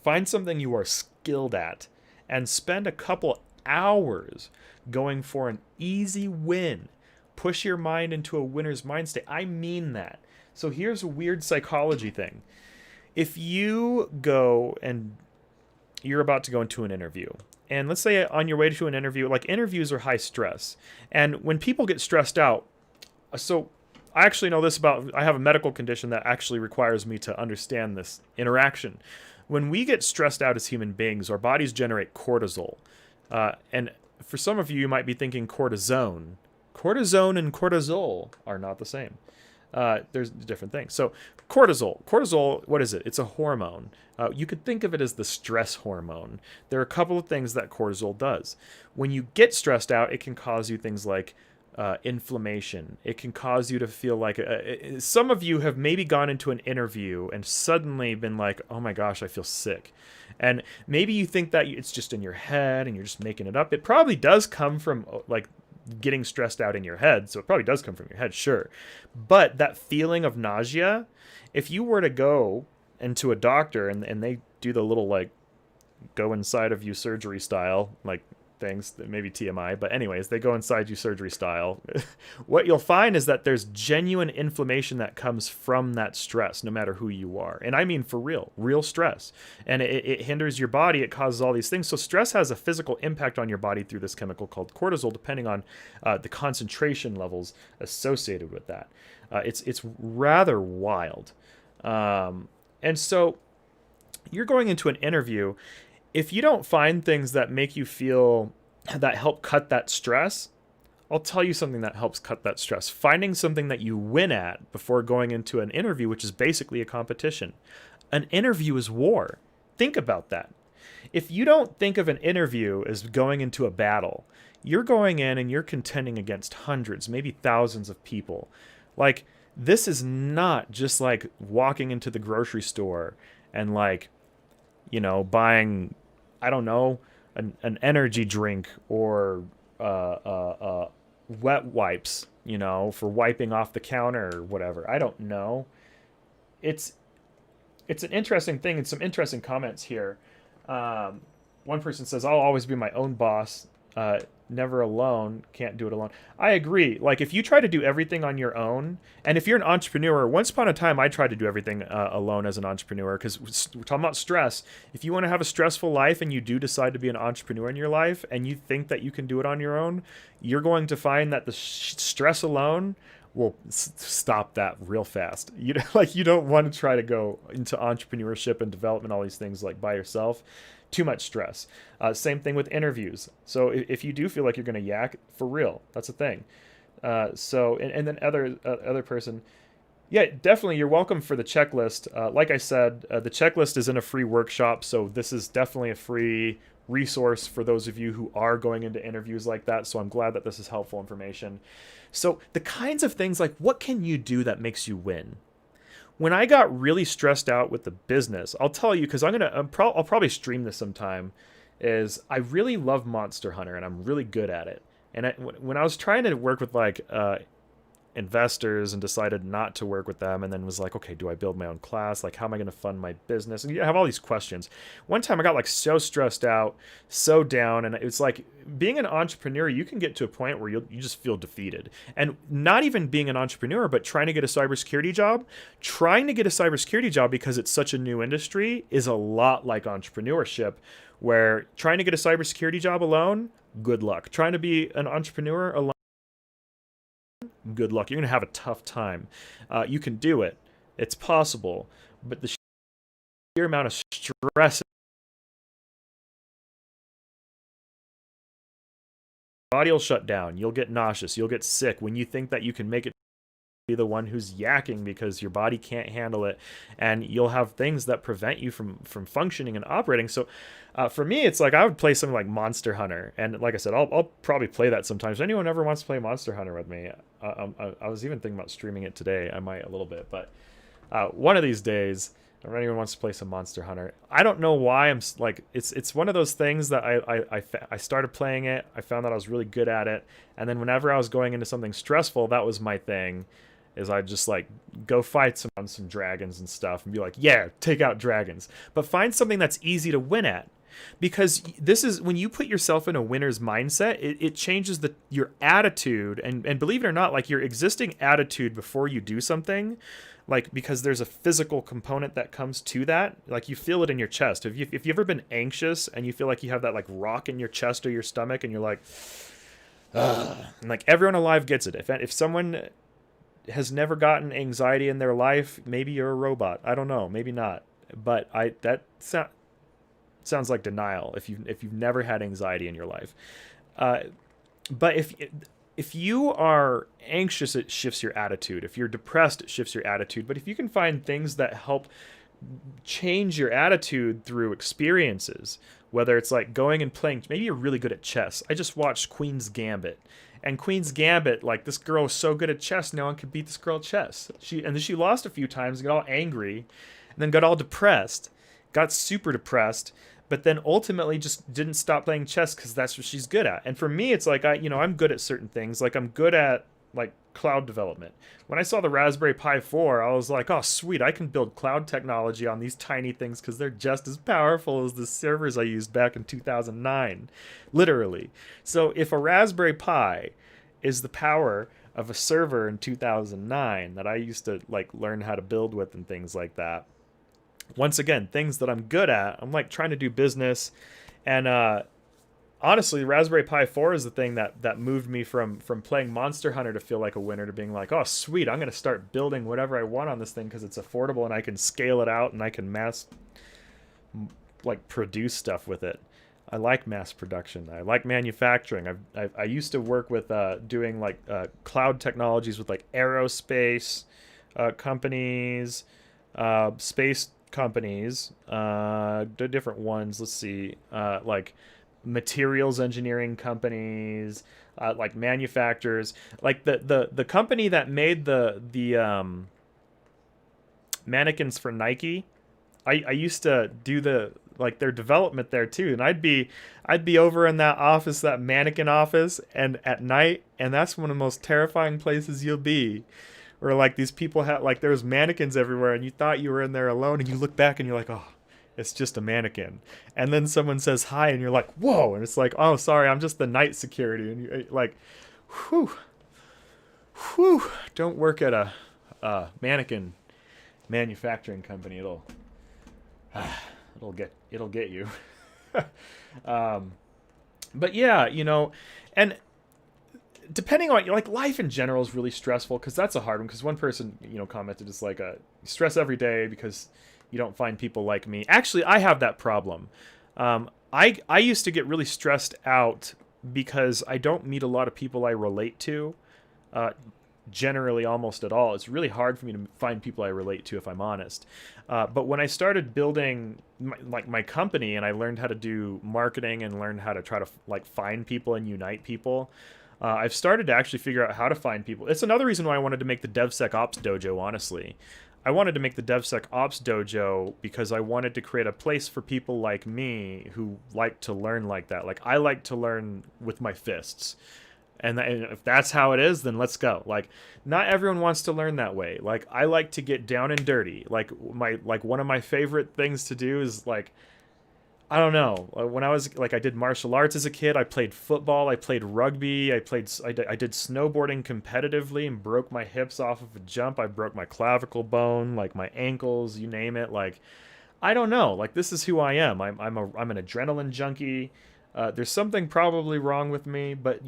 find something you are skilled at and spend a couple hours going for an easy win. Push your mind into a winner's mind state. I mean that. So here's a weird psychology thing. If you go and you're about to go into an interview, and let's say on your way to an interview, like interviews are high stress. And when people get stressed out, so I actually know this about, I have a medical condition that actually requires me to understand this interaction. When we get stressed out as human beings, our bodies generate cortisol. And for some of you, you might be thinking cortisone. Cortisone and cortisol are not the same. There's different things. So cortisol, what is it? It's a hormone. You could think of it as the stress hormone. There are a couple of things that cortisol does. When you get stressed out, it can cause you things like inflammation. It can cause you to feel like some of you have maybe gone into an interview and suddenly been like, oh my gosh, I feel sick. And maybe you think that it's just in your head and you're just making it up. It probably does come from like getting stressed out in your head. So it probably does come from your head, sure. But that feeling of nausea, if you were to go into a doctor and they do the little like go inside of you surgery style, like things, maybe TMI, but anyways, they go inside you surgery style. What you'll find is that there's genuine inflammation that comes from that stress, no matter who you are. And I mean for real stress. And it hinders your body. It causes all these things. So stress has a physical impact on your body through this chemical called cortisol, depending on the concentration levels associated with that. It's rather wild. And so you're going into an interview. If you don't find things that make you feel, that help cut that stress, I'll tell you something that helps cut that stress. Finding something that you win at before going into an interview, which is basically a competition. An interview is war. Think about that. If you don't think of an interview as going into a battle, you're going in and you're contending against hundreds, maybe thousands of people. Like, this is not just like walking into the grocery store and like, you know, buying, I don't know, an energy drink or wet wipes, you know, for wiping off the counter or whatever. I don't know. It's an interesting thing, and some interesting comments here. One person says, I'll always be my own boss. never alone, can't do it alone. I agree. Like if you try to do everything on your own, and if you're an entrepreneur, once upon a time I tried to do everything alone as an entrepreneur, because we're talking about stress. If you want to have a stressful life and you do decide to be an entrepreneur in your life and you think that you can do it on your own, you're going to find that the stress alone will stop that real fast. You like you don't want to try to go into entrepreneurship and development, all these things like by yourself. Too much stress. Same thing with interviews. So if you do feel like you're going to yak, for real, that's a thing. And then other person, yeah, definitely you're welcome for the checklist. Like I said, the checklist is in a free workshop, so this is definitely a free resource for those of you who are going into interviews like that. So I'm glad that this is helpful information. So the kinds of things like what can you do that makes you win? When I got really stressed out with the business, I'll tell you, because I'll probably stream this sometime, is I really love Monster Hunter and I'm really good at it. And when I was trying to work with like investors and decided not to work with them, and then was like, okay, do I build my own class? Like, how am I going to fund my business? And you have all these questions. One time I got like so stressed out, so down, and it's like being an entrepreneur, you can get to a point where you just feel defeated. And not even being an entrepreneur, but trying to get a cybersecurity job. Trying to get a cybersecurity job because it's such a new industry is a lot like entrepreneurship, where trying to get a cybersecurity job alone, good luck. Trying to be an entrepreneur alone, good luck. You're going to have a tough time. You can do it. It's possible. But the sheer amount of stress, your body will shut down. You'll get nauseous. You'll get sick when you think that you can make it. Be the one who's yakking because your body can't handle it, and you'll have things that prevent you from functioning and operating. So for me, it's like I would play something like Monster Hunter, and like I said, I'll probably play that sometimes. If anyone ever wants to play Monster Hunter with me, I was even thinking about streaming it today. I might a little bit, but one of these days, if anyone wants to play some Monster Hunter, I don't know why I'm like it's one of those things that I started playing it. I found that I was really good at it, and then whenever I was going into something stressful, that was my thing. Is I just like go fight some dragons and stuff and be like, yeah, take out dragons. But find something that's easy to win at. Because this is when you put yourself in a winner's mindset, it changes your attitude. And believe it or not, like your existing attitude before you do something, like because there's a physical component that comes to that, like you feel it in your chest. If you've ever been anxious and you feel like you have that like rock in your chest or your stomach and you're like, ugh, and like everyone alive gets it. If someone has never gotten anxiety in their life, maybe you're a robot. I don't know, maybe not. But sounds like denial if you've never had anxiety in your life. But if you are anxious, it shifts your attitude. If you're depressed, it shifts your attitude. But if you can find things that help change your attitude through experiences, whether it's like going and playing, maybe you're really good at chess. I just watched Queen's Gambit. And Queen's Gambit, like this girl is so good at chess, no one could beat this girl at chess. And then she lost a few times, got all angry, and then got all depressed, got super depressed, but then ultimately just didn't stop playing chess because that's what she's good at. And for me, it's like I'm good at certain things. Like I'm good at like cloud development. When I saw the Raspberry Pi 4, I was like, oh sweet, I can build cloud technology on these tiny things because they're just as powerful as the servers I used back in 2009, literally. So if a Raspberry Pi is the power of a server in 2009 that I used to like learn how to build with and things like that, once again, things that I'm good at, I'm like trying to do business. And honestly, the Raspberry Pi 4 is the thing that moved me from playing Monster Hunter to feel like a winner to being like, oh, sweet, I'm going to start building whatever I want on this thing because it's affordable and I can scale it out and I can produce stuff with it. I like mass production. I like manufacturing. I used to work with doing like cloud technologies with like aerospace companies, space companies, the different ones. Let's see, like materials engineering companies, like manufacturers, like the company that made the mannequins for Nike. I used to do their development there too, and I'd be over in that office, that mannequin office, and at night, and that's one of the most terrifying places you'll be, where like these people have like there's mannequins everywhere, and you thought you were in there alone, and you look back and you're like, oh, It's just a mannequin. And then someone says hi, and you're like, whoa. And it's like, oh, sorry, I'm just the night security. And you're like, whew, whew. Don't work at a mannequin manufacturing company. It'll get you. But yeah, and depending on like life in general is really stressful because that's a hard one. Because one person commented it's like stress every day because you don't find people like me. Actually, I have that problem. I used to get really stressed out because I don't meet a lot of people I relate to. Generally, almost at all. It's really hard for me to find people I relate to, if I'm honest. But when I started building my company and I learned how to do marketing and learned how to try to like find people and unite people, I've started to actually figure out how to find people. It's another reason why I wanted to make the DevSecops Dojo, honestly. I wanted to make the DevSecOps Dojo because I wanted to create a place for people like me who like to learn like that. Like, I like to learn with my fists. And if that's how it is, then let's go. Like, not everyone wants to learn that way. Like, I like to get down and dirty. Like, one of my favorite things to do is, like, I don't know. When I was, like, I did martial arts as a kid. I played football. I played rugby. I did snowboarding competitively and broke my hips off of a jump. I broke my clavicle bone, like, my ankles, you name it. Like, I don't know. Like, this is who I am. I'm an adrenaline junkie. There's something probably wrong with me, but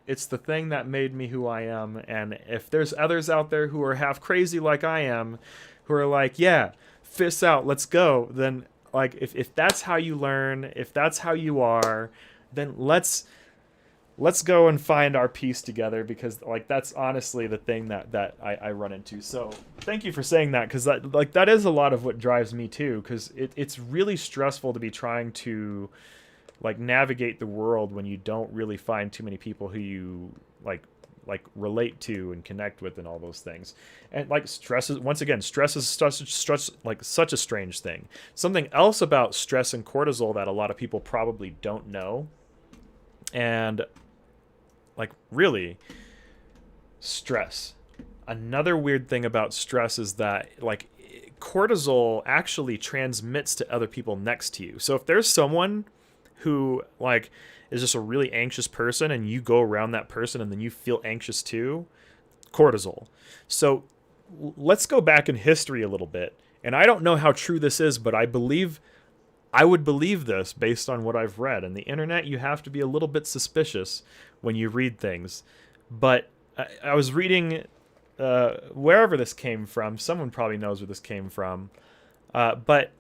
it's the thing that made me who I am. And if there's others out there who are half crazy like I am, who are like, yeah, fists out, let's go, then like if that's how you learn, if that's how you are, then let's go and find our peace together, because like that's honestly the thing that I run into. So thank you for saying that, because that is a lot of what drives me too, because it's really stressful to be trying to like navigate the world when you don't really find too many people who you like relate to and connect with and all those things. And like stress is like such a strange thing. Something else about stress and cortisol that a lot of people probably don't know, and like really stress. Another weird thing about stress is that like cortisol actually transmits to other people next to you. So if there's someone who like is just a really anxious person and you go around that person and then you feel anxious too, cortisol. So let's go back in history a little bit. And I don't know how true this is, but I would believe this based on what I've read. And the internet, you have to be a little bit suspicious when you read things. But I was reading wherever this came from. Someone probably knows where this came from. But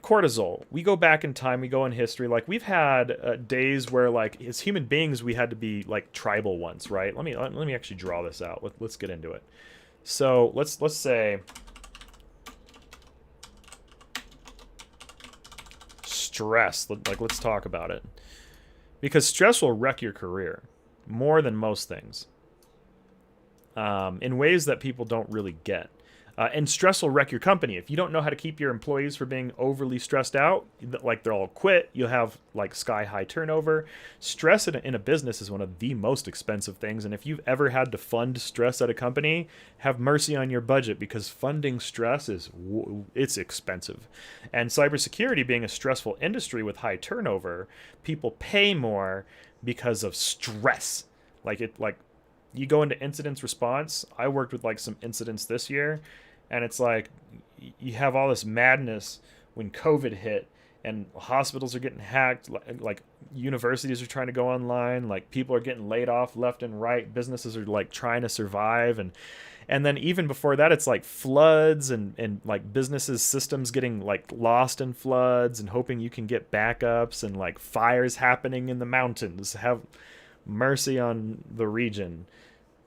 cortisol, we go back in time, we go in history, like we've had days where like as human beings we had to be like tribal once, right? Let me actually draw this out. Let's get into it. So let's say stress. Let's talk about it, because stress will wreck your career more than most things, in ways that people don't really get. And stress will wreck your company. If you don't know how to keep your employees from being overly stressed out, like they'll all quit, you'll have like sky-high turnover. Stress in a business is one of the most expensive things. And if you've ever had to fund stress at a company, have mercy on your budget, because funding stress it's expensive. And cybersecurity being a stressful industry with high turnover, people pay more because of stress. Like you go into incident response. I worked with like some incidents this year, and it's like you have all this madness when COVID hit and hospitals are getting hacked, like universities are trying to go online, like people are getting laid off left and right, businesses are like trying to survive, and then even before that it's like floods and like businesses systems getting like lost in floods and hoping you can get backups, and like fires happening in the mountains. Have mercy on the region.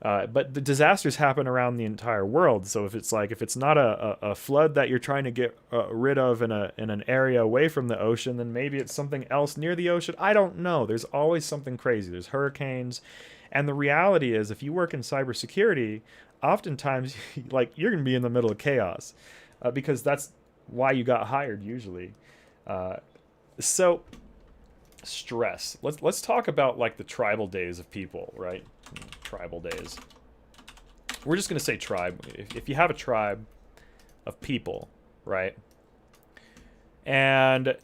But the disasters happen around the entire world. So if it's not a flood that you're trying to get rid of in an area away from the ocean, then maybe it's something else near the ocean. I don't know. There's always something crazy. There's hurricanes. And the reality is, if you work in cybersecurity, oftentimes like you're going to be in the middle of chaos, because that's why you got hired usually. So stress. Let's talk about like the tribal days of people, right? Tribal days. We're just gonna say tribe. If you have a tribe of people, right? And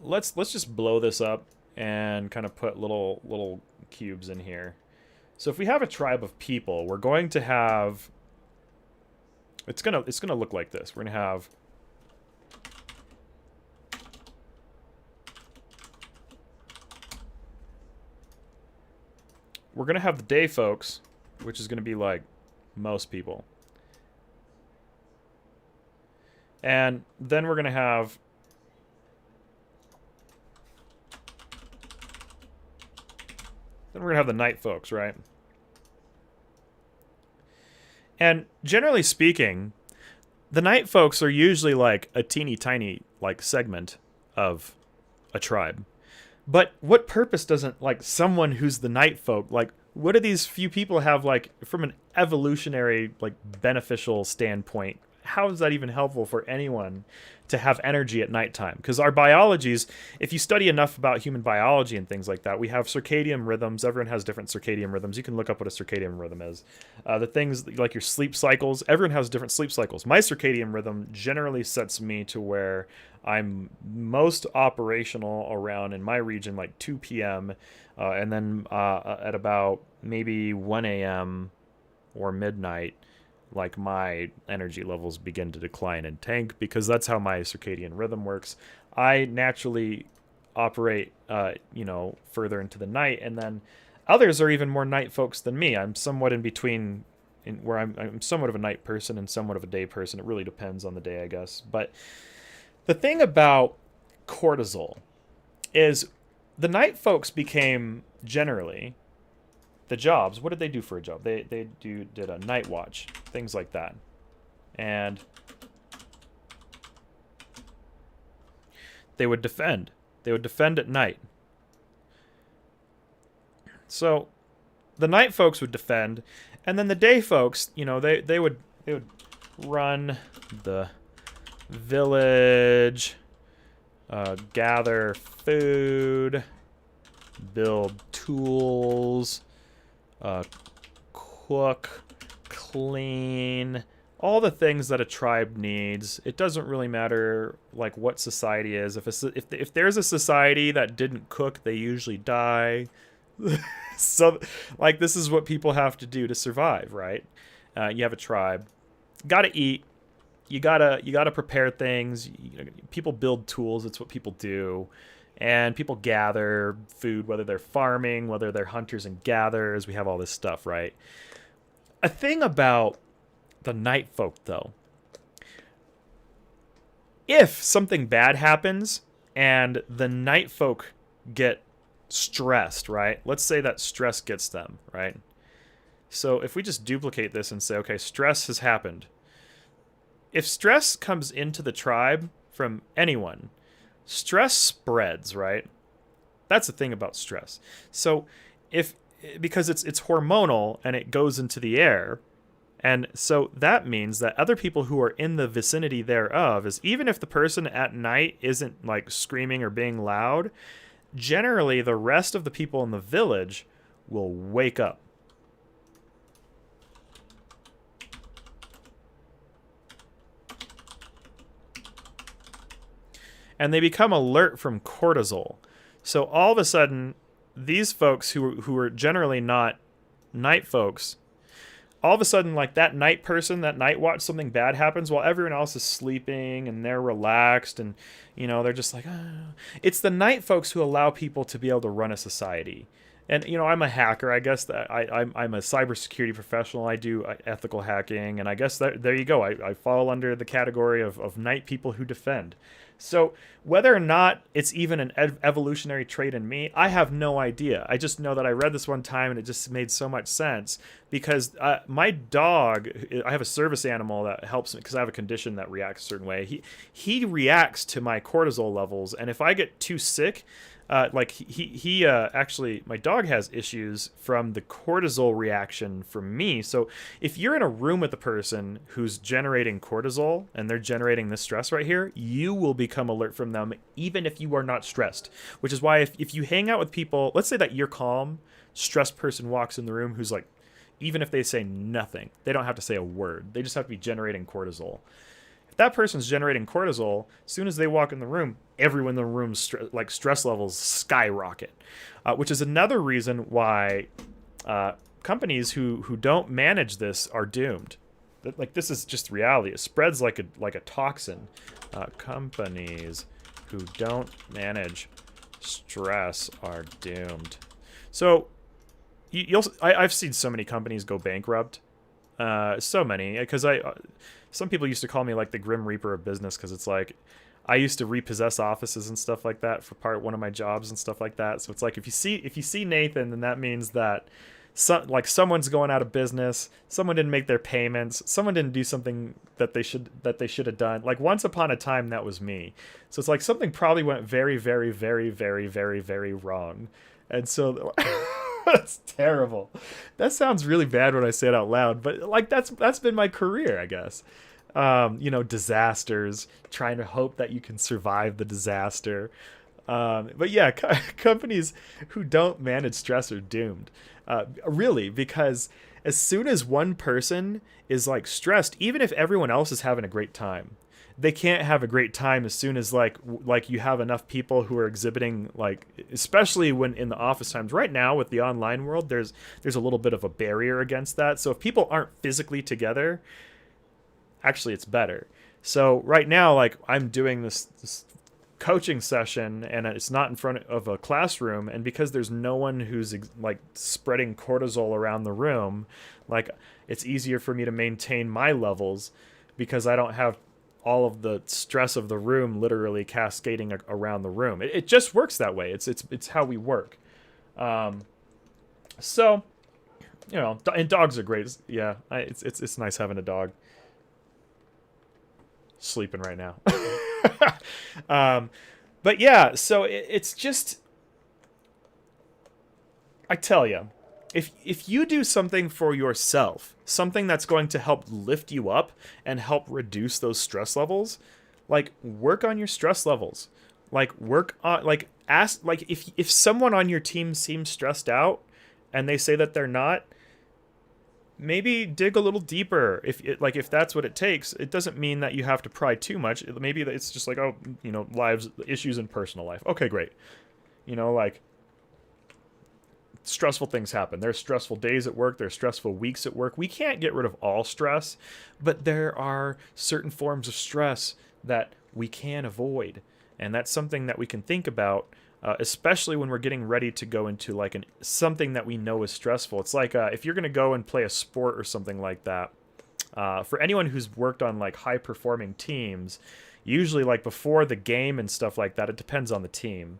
let's just blow this up and kind of put little cubes in here. So if we have a tribe of people, we're going to have, it's gonna look like this. We're gonna have the day folks, which is gonna be like most people. And then we're gonna have the night folks, right? And generally speaking, the night folks are usually like a teeny tiny like segment of a tribe. But what purpose doesn't like someone who's the night folk, like what do these few people have like from an evolutionary like beneficial standpoint? How is that even helpful for anyone to have energy at nighttime? Because our biologies, if you study enough about human biology and things like that, we have circadian rhythms. Everyone has different circadian rhythms. You can look up what a circadian rhythm is. The things like your sleep cycles, everyone has different sleep cycles. My circadian rhythm generally sets me to where I'm most operational around in my region like 2 p.m. And then at about maybe 1 a.m. or midnight, like my energy levels begin to decline and tank, because that's how my circadian rhythm works. I naturally operate, further into the night, and then others are even more night folks than me. I'm somewhat in between, where I'm somewhat of a night person and somewhat of a day person. It really depends on the day, I guess. But the thing about cortisol is the night folks became generally the jobs. What did they do for a job? They did a night watch, things like that. And they would defend. They would defend at night. So the night folks would defend, and then the day folks, they would run the village, gather food, build tools, cook, clean, all the things that a tribe needs. It doesn't really matter like what society is. If there's a society that didn't cook, they usually die. So like this is what people have to do to survive, right? You have a tribe, gotta eat. You gotta prepare things. People build tools. It's what people do. And people gather food, whether they're farming, whether they're hunters and gatherers. We have all this stuff, right? A thing about the night folk, though. If something bad happens and the night folk get stressed, right? Let's say that stress gets them, right? So if we just duplicate this and say, okay, stress has happened. If stress comes into the tribe from anyone, stress spreads, right? That's the thing about stress. So because it's hormonal and it goes into the air, and so that means that other people who are in the vicinity thereof, is even if the person at night isn't like screaming or being loud, generally the rest of the people in the village will wake up. And they become alert from cortisol. So all of a sudden, these folks who are generally not night folks, all of a sudden, like that night person, that night watch, something bad happens while everyone else is sleeping and they're relaxed and, they're just like, oh. It's the night folks who allow people to be able to run a society. And, I'm a hacker. I guess that I'm a cybersecurity professional. I do ethical hacking. And I guess there you go. I fall under the category of night people who defend. So whether or not it's even an evolutionary trait in me, I have no idea. I just know that I read this one time and it just made so much sense because my dog, I have a service animal that helps me because I have a condition that reacts a certain way. He reacts to my cortisol levels, and if I get too sick, actually, my dog has issues from the cortisol reaction from me. So if you're in a room with a person who's generating cortisol and they're generating this stress right here, you will become alert from them even if you are not stressed. Which is why if you hang out with people, let's say that you're calm, stressed person walks in the room who's like, even if they say nothing, they don't have to say a word. They just have to be generating cortisol. If that person's generating cortisol, as soon as they walk in the room, everyone in the room's stress levels skyrocket, which is another reason why companies who don't manage this are doomed. Like, this is just reality. It spreads like a toxin. Companies who don't manage stress are doomed. So I've seen so many companies go bankrupt. So many, because some people used to call me like the Grim Reaper of business, because it's like I used to repossess offices and stuff like that for one of my jobs and stuff like that. So it's like if you see Nathan, then that means that someone's going out of business, someone didn't make their payments, someone didn't do something that they should have done. Like, once upon a time, that was me. So it's like something probably went very, very, very, very, very, very wrong. And so that's terrible. That sounds really bad when I say it out loud, but like that's been my career, I guess. Disasters, trying to hope that you can survive the disaster. But yeah, companies who don't manage stress are doomed. Really, because as soon as one person is like stressed, even if everyone else is having a great time, they can't have a great time as soon as like you have enough people who are exhibiting, like, especially when in the office times. Right now with the online world, there's a little bit of a barrier against that. So if people aren't physically together, actually it's better. So right now, like, I'm doing this coaching session, and it's not in front of a classroom, and because there's no one who's like spreading cortisol around the room, like, it's easier for me to maintain my levels because I don't have all of the stress of the room literally cascading around the room. It just works that way. It's how we work. So, and dogs are great. Yeah, it's nice having a dog. Sleeping right now. But yeah, so it's just, I tell you, if you do something for yourself, something that's going to help lift you up and help reduce those stress levels, like, work on your stress levels. Like, work on, like, ask, like, if someone on your team seems stressed out and they say that they're not, maybe dig a little deeper. If that's what it takes, it doesn't mean that you have to pry too much. Maybe it's just like, lives, issues in personal life. Okay, great. Like, stressful things happen. There's stressful days at work. There's stressful weeks at work. We can't get rid of all stress, but there are certain forms of stress that we can avoid. And that's something that we can think about, especially when we're getting ready to go into like something that we know is stressful. It's like if you're going to go and play a sport or something like that, for anyone who's worked on like high performing teams, usually like before the game and stuff like that, it depends on the team.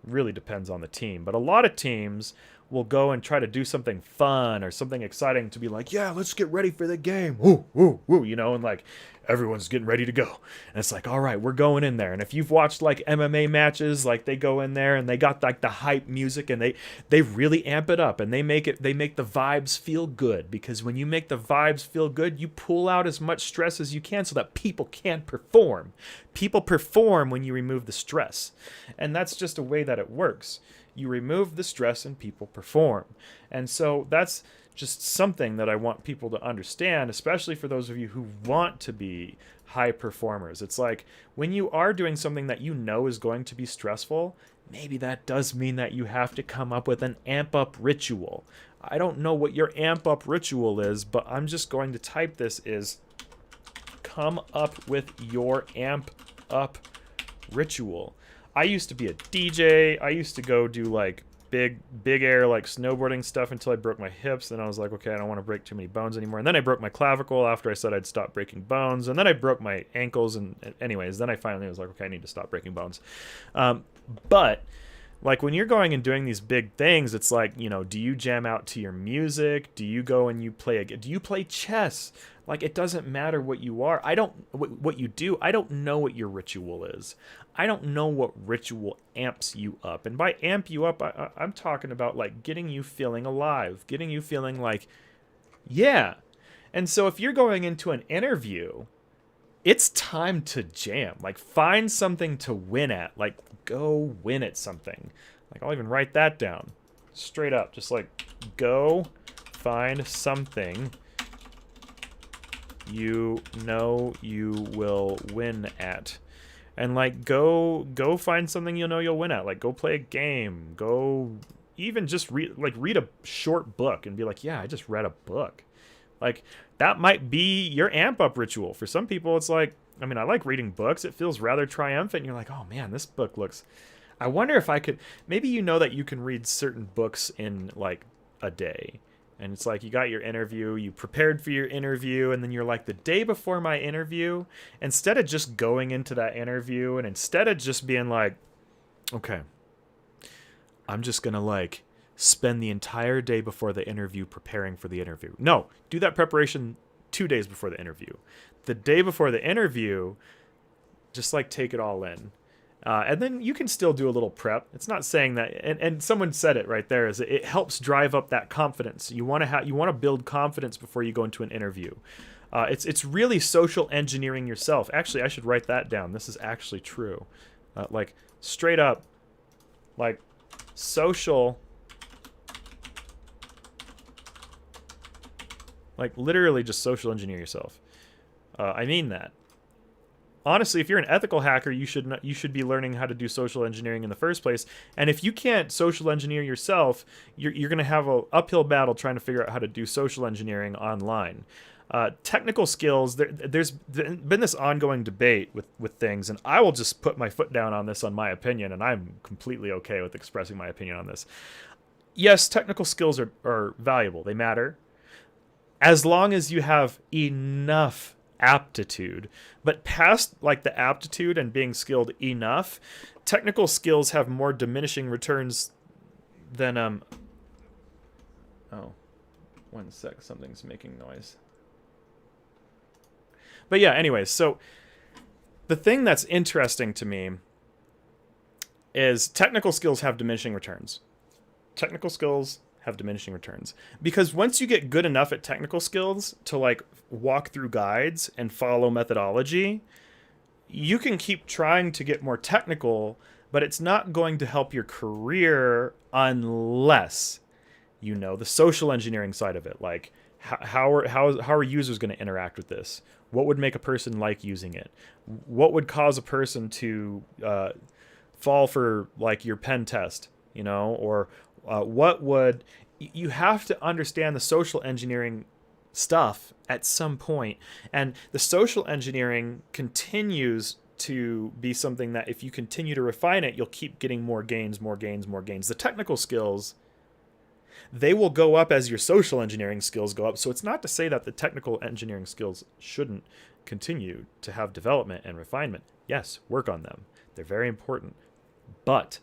Really depends on the team. But a lot of teams will go and try to do something fun or something exciting to be like, yeah, let's get ready for the game. Woo, woo, woo, and like everyone's getting ready to go. And it's like, all right, we're going in there. And if you've watched like MMA matches, like they go in there and they got like the hype music and they really amp it up and they make the vibes feel good, because when you make the vibes feel good, you pull out as much stress as you can so that people can perform. People perform when you remove the stress. And that's just a way that it works. You remove the stress and people perform. And so that's just something that I want people to understand, especially for those of you who want to be high performers. It's like, when you are doing something that you know is going to be stressful, maybe that does mean that you have to come up with an amp up ritual. I don't know what your amp up ritual is, but I'm just going to type this is come up with your amp up ritual. I used to be a DJ. I used to go do like big air like snowboarding stuff until I broke my hips. Then I was like, okay, I don't want to break too many bones anymore. And then I broke my clavicle after I said I'd stop breaking bones. And then I broke my ankles. And anyways, then I finally was like, okay, I need to stop breaking bones. But like when you're going and doing these big things, it's like, do you jam out to your music? Do you go and do you play chess? Like, it doesn't matter what you are. What you do. I don't know what your ritual is. I don't know what ritual amps you up. And by amp you up, I'm talking about like getting you feeling alive, getting you feeling like, yeah. And so if you're going into an interview, it's time to jam. Like, find something to win at. Like, go win at something. Like, I'll even write that down straight up. Just like, go find something you know you will win at. And like go find something you know you'll win at. Like go play a game. Go even just read a short book and be like, yeah, I just read a book. Like that might be your amp up ritual. For some people it's like, I mean, I like reading books. It feels rather triumphant. And you're like, oh man, this book looks, I wonder if I could, maybe you know that you can read certain books in like a day. And it's like you got your interview, you prepared for your interview, and then you're like, the day before my interview, instead of just going into that interview and instead of just being like, okay, I'm just going to like spend the entire day before the interview preparing for the interview. No, do that preparation 2 days before the interview. The day before the interview, just like take it all in. And then you can still do a little prep. It's not saying that, and someone said it right there, is it helps drive up that confidence. You want to build confidence before you go into an interview. It's really social engineering yourself. Actually, I should write that down. This is actually true. Like straight up, like social, like literally just social engineer yourself. I mean that. Honestly, if you're an ethical hacker, you should be learning how to do social engineering in the first place. And if you can't social engineer yourself, you're going to have an uphill battle trying to figure out how to do social engineering online. Technical skills, there's been this ongoing debate with things, and I will just put my foot down on this on my opinion, and I'm completely okay with expressing my opinion on this. Yes, technical skills are valuable. They matter. As long as you have enough aptitude, but past like the aptitude and being skilled enough, technical skills have more diminishing returns than oh, 1 sec, something's making noise. But yeah, anyways, so the thing that's interesting to me is technical skills have diminishing returns. Technical skills have diminishing returns, because once you get good enough at technical skills to like walk through guides and follow methodology, you can keep trying to get more technical, but it's not going to help your career unless you know the social engineering side of it. Like how are users going to interact with this? What would make a person like using it? What would cause a person to fall for like your pen test, you know, or what would, you have to understand the social engineering stuff at some point. And the social engineering continues to be something that if you continue to refine it, you'll keep getting more gains, more gains, more gains. The technical skills, they will go up as your social engineering skills go up. So it's not to say that the technical engineering skills shouldn't continue to have development and refinement. Yes, work on them. They're very important. But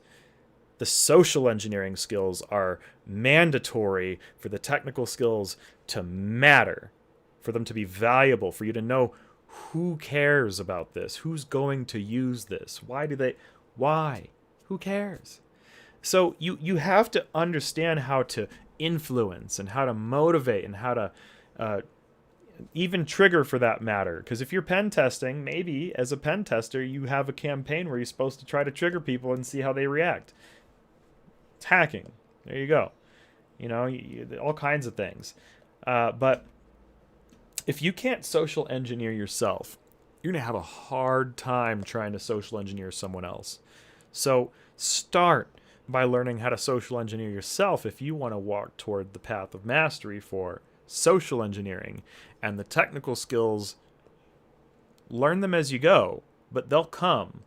the social engineering skills are mandatory for the technical skills to matter, for them to be valuable, for you to know who cares about this, who's going to use this, why, who cares? So you have to understand how to influence and how to motivate and how to even trigger for that matter. Because if you're pen testing, maybe as a pen tester, you have a campaign where you're supposed to try to trigger people and see how they react. It's hacking. There you go. You know, all kinds of things. But if you can't social engineer yourself, you're going to have a hard time trying to social engineer someone else. So start by learning how to social engineer yourself if you want to walk toward the path of mastery for social engineering. And the technical skills, learn them as you go, but they'll come.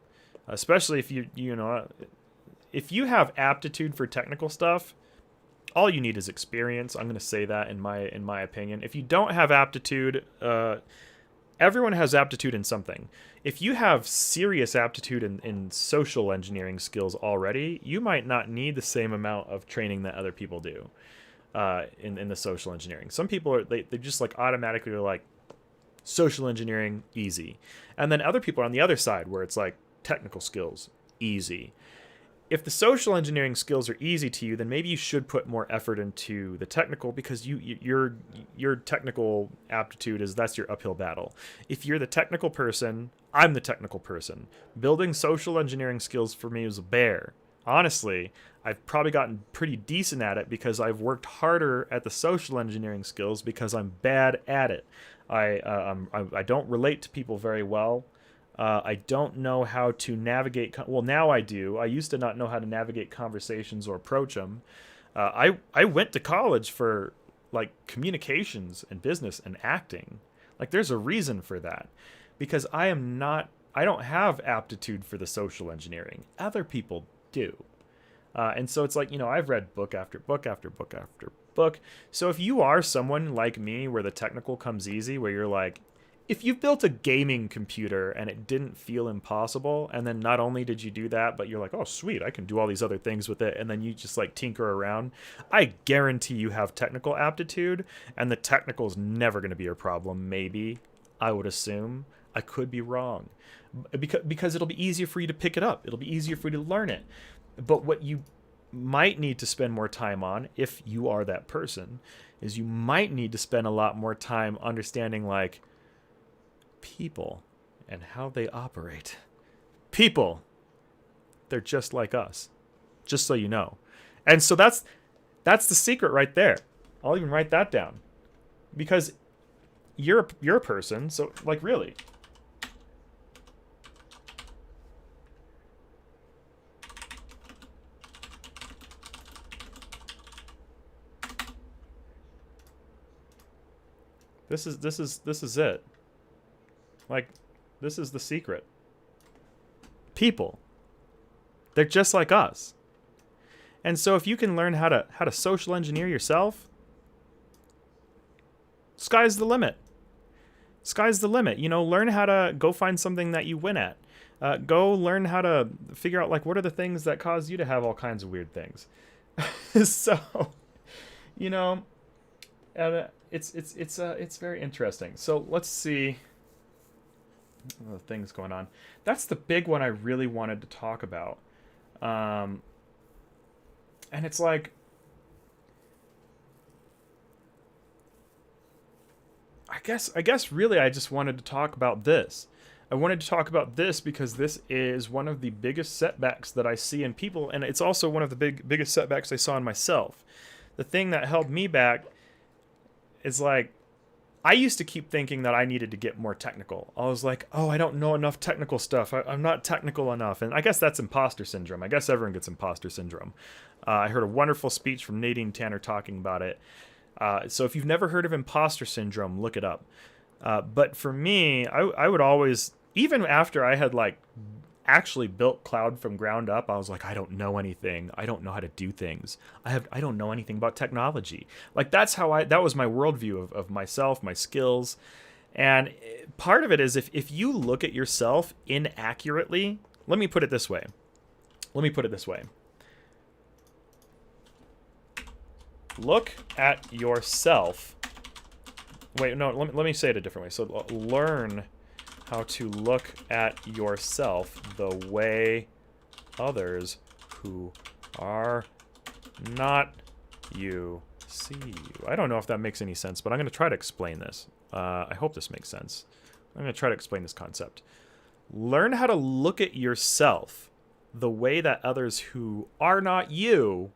Especially if if you have aptitude for technical stuff, all you need is experience. I'm going to say that in my opinion. If you don't have aptitude, everyone has aptitude in something. If you have serious aptitude in social engineering skills already, you might not need the same amount of training that other people do in the social engineering. Some people they just like automatically are like social engineering easy, and then other people are on the other side where it's like technical skills easy. If the social engineering skills are easy to you, then maybe you should put more effort into the technical, because your technical aptitude that's your uphill battle. If you're the technical person, I'm the technical person. Building social engineering skills for me is a bear. Honestly, I've probably gotten pretty decent at it because I've worked harder at the social engineering skills because I'm bad at it. I don't relate to people very well. I don't know how to navigate. Well, now I do. I used to not know how to navigate conversations or approach them. I went to college for like communications and business and acting. Like there's a reason for that, because I don't have aptitude for the social engineering. Other people do. And so it's like, I've read book after book after book after book. So if you are someone like me where the technical comes easy, where you're like, if you built a gaming computer and it didn't feel impossible, and then not only did you do that, but you're like, oh, sweet, I can do all these other things with it, and then you just like tinker around, I guarantee you have technical aptitude, and the technical is never going to be your problem, maybe, I would assume. I could be wrong. Because it'll be easier for you to pick it up. It'll be easier for you to learn it. But what you might need to spend more time on, if you are that person, is you might need to spend a lot more time understanding, like, people and how they operate. People, they're just like us, just so you know. And so that's the secret right there. I'll even write that down, because you're a person. So like, really, this is it. Like, this is the secret. People, they're just like us. And so if you can learn how to social engineer yourself, sky's the limit. Sky's the limit. Learn how to go find something that you win at. Go learn how to figure out, like, what are the things that cause you to have all kinds of weird things. So, it's very interesting. So let's see. Things going on. That's the big one I really wanted to talk about. And it's like, I guess really I just wanted to talk about this. I wanted to talk about this because this is one of the biggest setbacks that I see in people, and it's also one of the biggest setbacks I saw in myself. The thing that held me back is, like, I used to keep thinking that I needed to get more technical. I was like, oh, I don't know enough technical stuff. I'm not technical enough. And I guess that's imposter syndrome. I guess everyone gets imposter syndrome. I heard a wonderful speech from Nadine Tanner talking about it. So if you've never heard of imposter syndrome, look it up. But for me, I would always, even after I had like actually built cloud from ground up, I was like, I don't know anything. I don't know how to do things. I don't know anything about technology. Like, that was my worldview of myself, my skills. And part of it is, if you look at yourself inaccurately, let me put it this way. Look at yourself. Wait, no, let me say it a different way. So learn how to look at yourself the way others who are not you see you. I don't know if that makes any sense, but I'm going to try to explain this. I hope this makes sense. I'm going to try to explain this concept. Learn how to look at yourself the way that others who are not you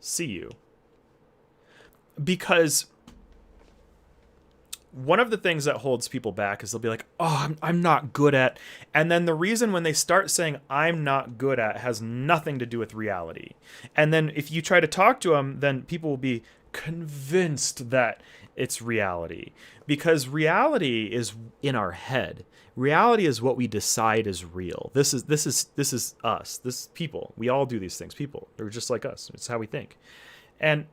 see you. Because one of the things that holds people back is they'll be like, oh, I'm not good at. And then the reason when they start saying I'm not good at has nothing to do with reality. And then if you try to talk to them, then people will be convinced that it's reality. Because reality is in our head. Reality is what we decide is real. This is us. This is people. We all do these things. People. They're just like us. It's how we think. And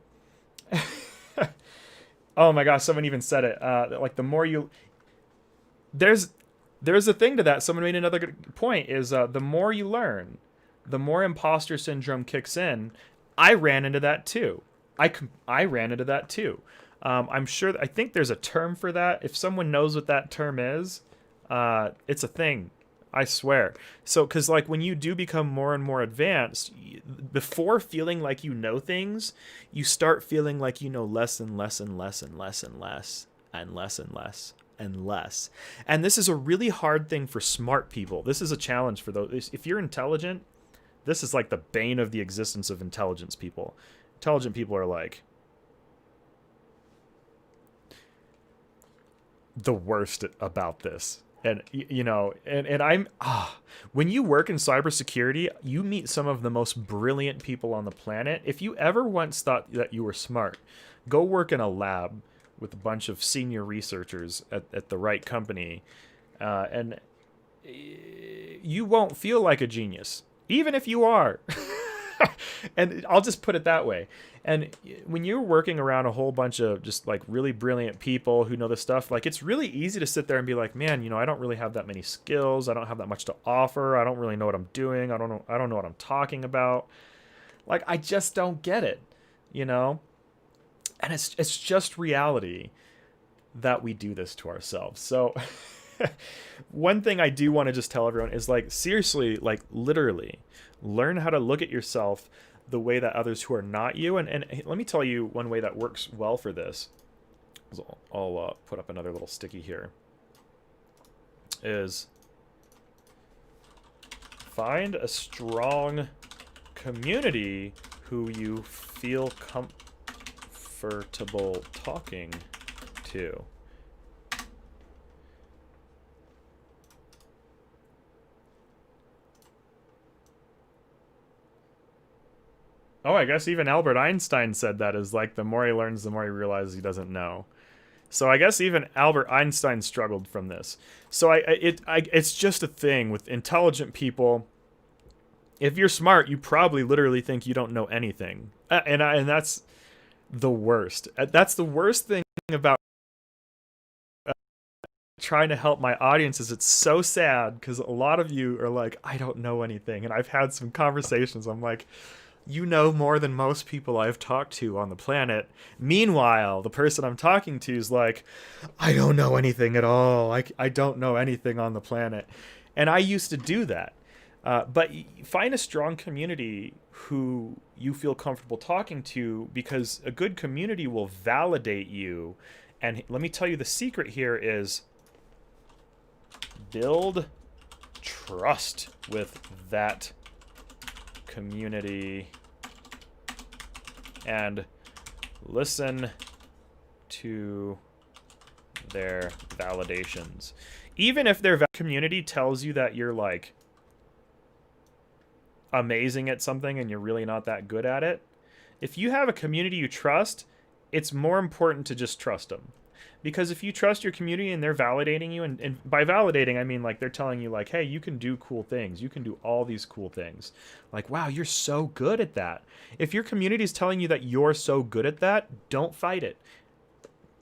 oh my gosh, someone even said it. Like, the more you... There's a thing to that. Someone made another good point, is the more you learn, the more imposter syndrome kicks in. I ran into that too. I ran into that too. I think there's a term for that. If someone knows what that term is, it's a thing. I swear. So, because like when you do become more and more advanced, before feeling like you know things, you start feeling like you know less and less and less and less and less and less and less and less. And this is a really hard thing for smart people. This is a challenge for those. If you're intelligent, this is like the bane of the existence of intelligence people. Intelligent people are like the worst about this. And I'm when you work in cybersecurity, you meet some of the most brilliant people on the planet. If you ever once thought that you were smart, go work in a lab with a bunch of senior researchers at the right company, and you won't feel like a genius, even if you are. And I'll just put it that way. And when you're working around a whole bunch of just like really brilliant people who know this stuff, like it's really easy to sit there and be like, man, I don't really have that many skills. I don't have that much to offer. I don't really know what I'm doing. I don't know what I'm talking about. Like, I just don't get it, And it's just reality that we do this to ourselves. So one thing I do want to just tell everyone is, like, seriously, like literally learn how to look at yourself the way that others who are not you. And let me tell you one way that works well for this. I'll put up another little sticky here. Is find a strong community who you feel comfortable talking to. Oh, I guess even Albert Einstein said that, is like the more he learns, the more he realizes he doesn't know. So I guess even Albert Einstein struggled from this. So it's just a thing with intelligent people. If you're smart, you probably literally think you don't know anything, and that's the worst. That's the worst thing about trying to help my audience. Is it's so sad because a lot of you are like, I don't know anything, and I've had some conversations. I'm like, you know more than most people I've talked to on the planet. Meanwhile, the person I'm talking to is like, I don't know anything at all. I don't know anything on the planet. And I used to do that. But find a strong community who you feel comfortable talking to, because a good community will validate you. And let me tell you, the secret here is build trust with that community and listen to their validations. Even if their community tells you that you're like amazing at something and you're really not that good at it, if you have a community you trust, it's more important to just trust them. Because if you trust your community and they're validating you, and by validating, I mean like they're telling you like, hey, you can do cool things. You can do all these cool things. Like, wow, you're so good at that. If your community is telling you that you're so good at that, don't fight it.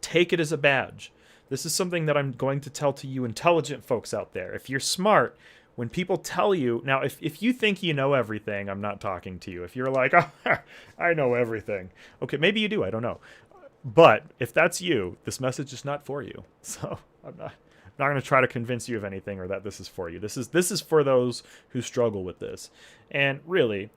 Take it as a badge. This is something that I'm going to tell to you intelligent folks out there. If you're smart, when people tell you, now if you think you know everything, I'm not talking to you. If you're like, oh, I know everything. Okay, maybe you do, I don't know. But if that's you, this message is not for you. So I'm not going to try to convince you of anything or that this is for you. This is for those who struggle with this. And really,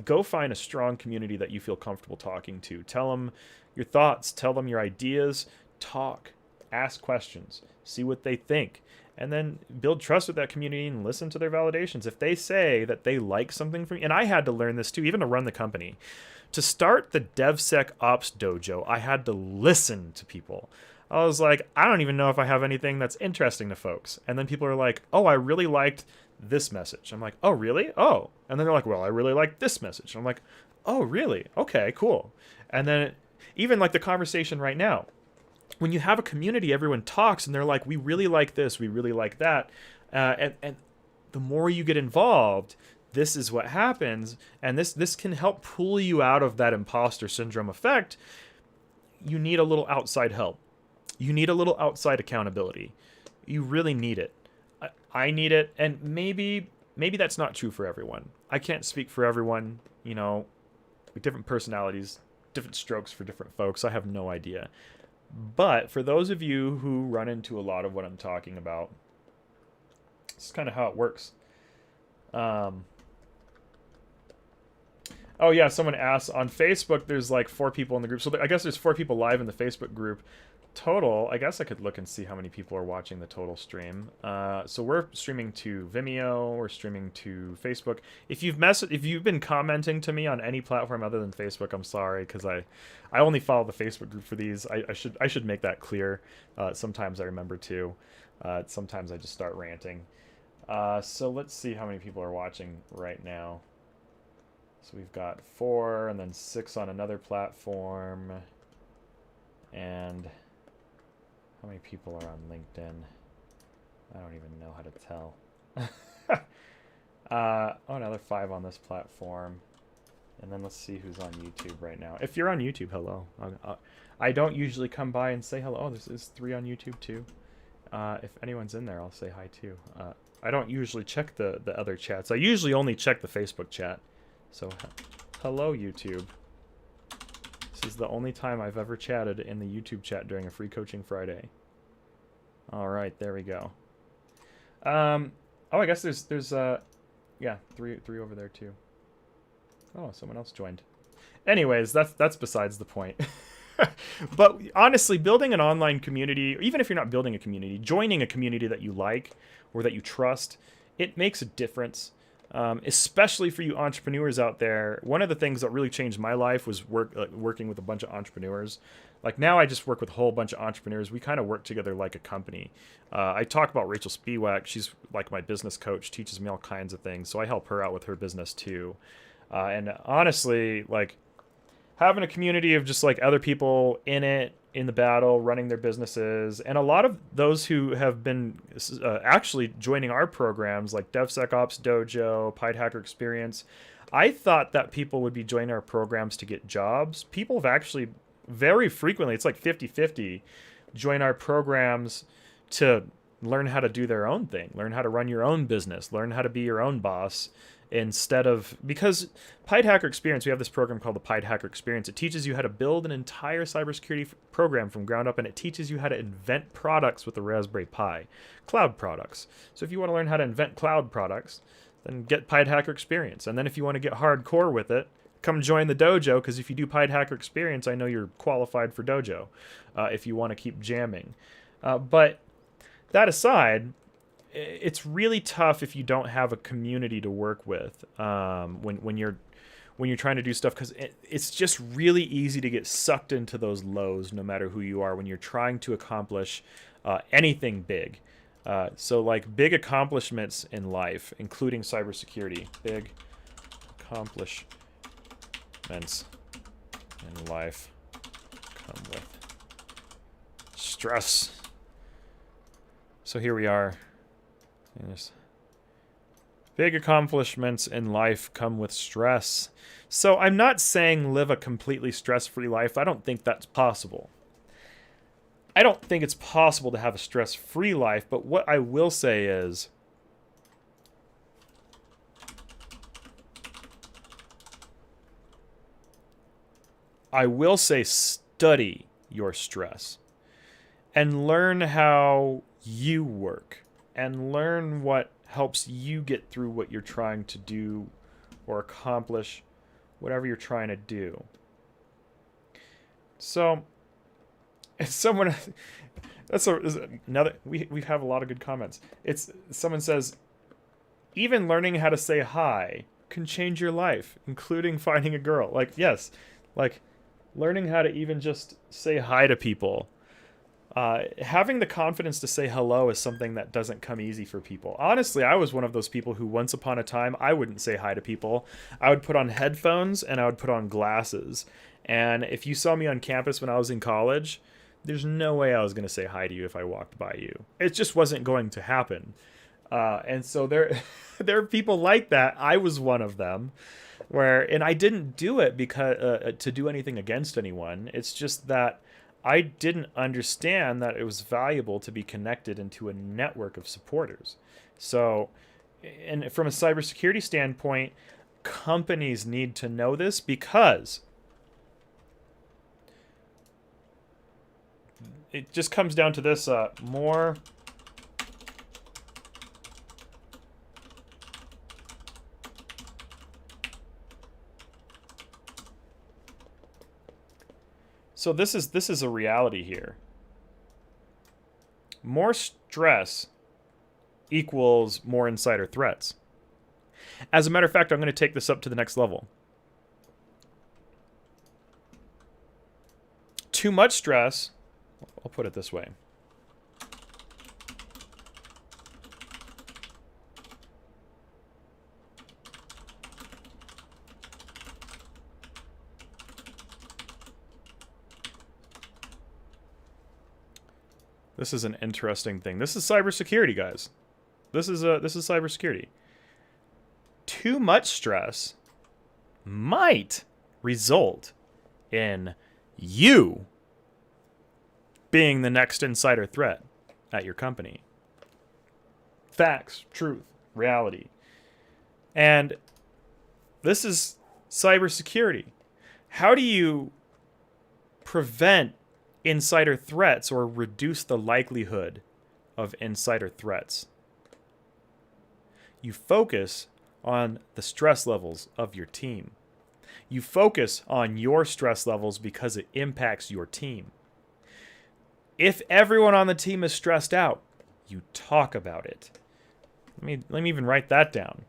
go find a strong community that you feel comfortable talking to. Tell them your thoughts, tell them your ideas, talk, ask questions, see what they think, and then build trust with that community and listen to their validations. If they say that they like something from you, and I had to learn this too, even to run the company. To start the DevSecops Dojo, I had to listen to people. I was like, I don't even know if I have anything that's interesting to folks. And then people are like, oh, I really liked this message. I'm like, oh, really? Oh. And then they're like, well, I really liked this message. I'm like, oh, really? Okay, cool. And then even like the conversation right now, when you have a community, everyone talks and they're like, we really like this, we really like that. And the more you get involved, this is what happens, and this can help pull you out of that imposter syndrome effect. You need a little outside help. You need a little outside accountability. You really need it. I need it, and maybe that's not true for everyone. I can't speak for everyone. Different personalities, different strokes for different folks. I have no idea. But for those of you who run into a lot of what I'm talking about, this is kind of how it works. Oh yeah, someone asked on Facebook. There's like 4 people in the group, so I guess there's 4 people live in the Facebook group. Total, I guess I could look and see how many people are watching the total stream. So we're streaming to Vimeo, we're streaming to Facebook. If you've been commenting to me on any platform other than Facebook, I'm sorry, because I only follow the Facebook group for these. I should make that clear. Sometimes I remember to. Sometimes I just start ranting. So let's see how many people are watching right now. So we've got 4 and then 6 on another platform. And how many people are on LinkedIn? I don't even know how to tell. Oh, another 5 on this platform. And then let's see who's on YouTube right now. If you're on YouTube, hello. I don't usually come by and say hello. Oh, this is 3 on YouTube too. If anyone's in there, I'll say hi too. I don't usually check the other chats. I usually only check the Facebook chat. So, hello YouTube. This is the only time I've ever chatted in the YouTube chat during a Free Coaching Friday. All right, there we go. Oh, I guess there's yeah, three over there too. Oh, someone else joined. Anyways, that's besides the point. But honestly, building an online community, or even if you're not building a community, joining a community that you like or that you trust, it makes a difference. Especially for you entrepreneurs out there. One of the things that really changed my life was working with a bunch of entrepreneurs. Like now I just work with a whole bunch of entrepreneurs. We kind of work together like a company. I talk about Rachel Spiewak. She's like my business coach, teaches me all kinds of things. So I help her out with her business too. And honestly, like having a community of just like other people in it, in the battle, running their businesses, and a lot of those who have been actually joining our programs like DevSecops Dojo, PiTinker Experience. I thought that people would be joining our programs to get jobs. People have actually very frequently, it's like 50-50, join our programs to learn how to do their own thing, learn how to run your own business, learn how to be your own boss. Instead of, because PiTinker Experience, we have this program called the PiTinker Experience. It teaches you how to build an entire cybersecurity program from ground up, and it teaches you how to invent products with the Raspberry Pi, cloud products. So if you want to learn how to invent cloud products, then get PiTinker Experience. And then if you want to get hardcore with it, come join the dojo, because if you do PiTinker Experience, I know you're qualified for dojo if you want to keep jamming. But that aside, it's really tough if you don't have a community to work with when you're trying to do stuff, because it's just really easy to get sucked into those lows no matter who you are when you're trying to accomplish anything big. So like big accomplishments in life, including cybersecurity, big accomplishments in life come with stress. So here we are. Yes. Big accomplishments in life come with stress. So I'm not saying live a completely stress-free life. I don't think that's possible. I don't think it's possible to have a stress-free life, but what I will say is study your stress and learn how you work. And learn what helps you get through what you're trying to do or accomplish whatever you're trying to do. So, if someone, we have a lot of good comments. Someone says, even learning how to say hi can change your life, including finding a girl. Like, yes, like learning how to even just say hi to people. Having the confidence to say hello is something that doesn't come easy for people. Honestly, I was one of those people who once upon a time, I wouldn't say hi to people. I would put on headphones and I would put on glasses. And if you saw me on campus when I was in college, there's no way I was going to say hi to you if I walked by you. It just wasn't going to happen. And so there are people like that. I was one of them. And I didn't do it because to do anything against anyone. It's just that I didn't understand that it was valuable to be connected into a network of supporters. So, and from a cybersecurity standpoint, companies need to know this, because it just comes down to this, more So this is a reality here. More stress equals more insider threats. As a matter of fact, I'm going to take this up to the next level. Too much stress, I'll put it this way. This is an interesting thing. This is cybersecurity, guys. This is cybersecurity. Too much stress might result in you being the next insider threat at your company. Facts, truth, reality. And this is cybersecurity. How do you prevent insider threats or reduce the likelihood of insider threats? You focus on the stress levels of your team. You focus on your stress levels because it impacts your team. If everyone on the team is stressed out, you talk about it. Let me even write that down.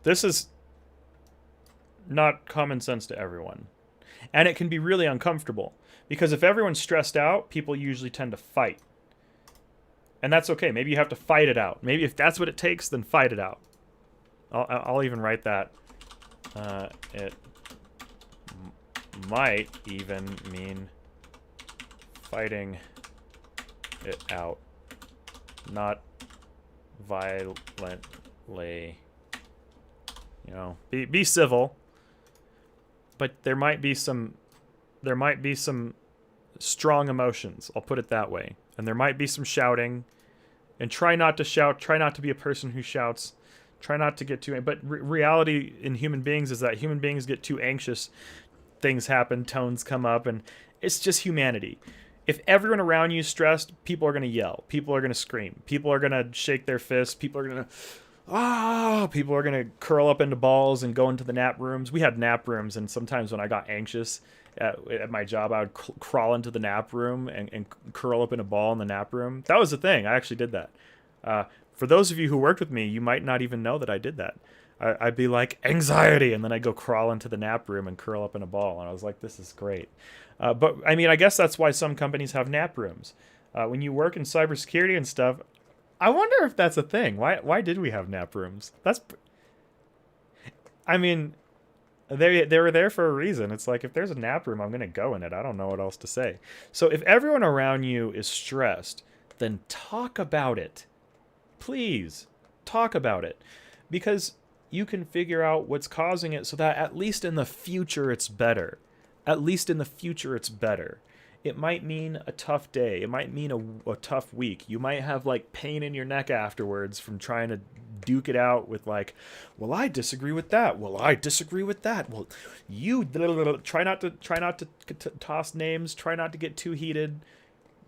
This is not common sense to everyone. And it can be really uncomfortable. Because if everyone's stressed out, people usually tend to fight. And that's okay. Maybe you have to fight it out. Maybe if that's what it takes, then fight it out. I'll even write that. It might even mean fighting it out. Not violently. You know, be civil, but there might be some strong emotions. I'll put it that way. And there might be some shouting. And try not to shout. Try not to be a person who shouts. Try not to get too. But reality in human beings is that human beings get too anxious. Things happen. Tones come up, and it's just humanity. If everyone around you is stressed, people are going to yell. People are going to scream. People are going to shake their fists. People are going to. People are going to curl up into balls and go into the nap rooms. We had nap rooms, and sometimes when I got anxious at my job, I would crawl into the nap room and curl up in a ball in the nap room. That was the thing. I actually did that. For those of you who worked with me, you might not even know that I did that. I'd be like, anxiety, and then I'd go crawl into the nap room and curl up in a ball, and I was like, this is great. But, I mean, I guess that's why some companies have nap rooms. When you work in cybersecurity and stuff, I wonder if that's a thing. Why did we have nap rooms? I mean, they were there for a reason. It's like, if there's a nap room, I'm going to go in it. I don't know what else to say. So if everyone around you is stressed, then talk about it. Please, talk about it. Because you can figure out what's causing it so that at least in the future it's better. At least in the future it's better. It might mean a tough day. It might mean a tough week. You might have like pain in your neck afterwards from trying to duke it out with like, well, I disagree with that. Well, I disagree with that. Well, you try not to toss names. Try not to get too heated.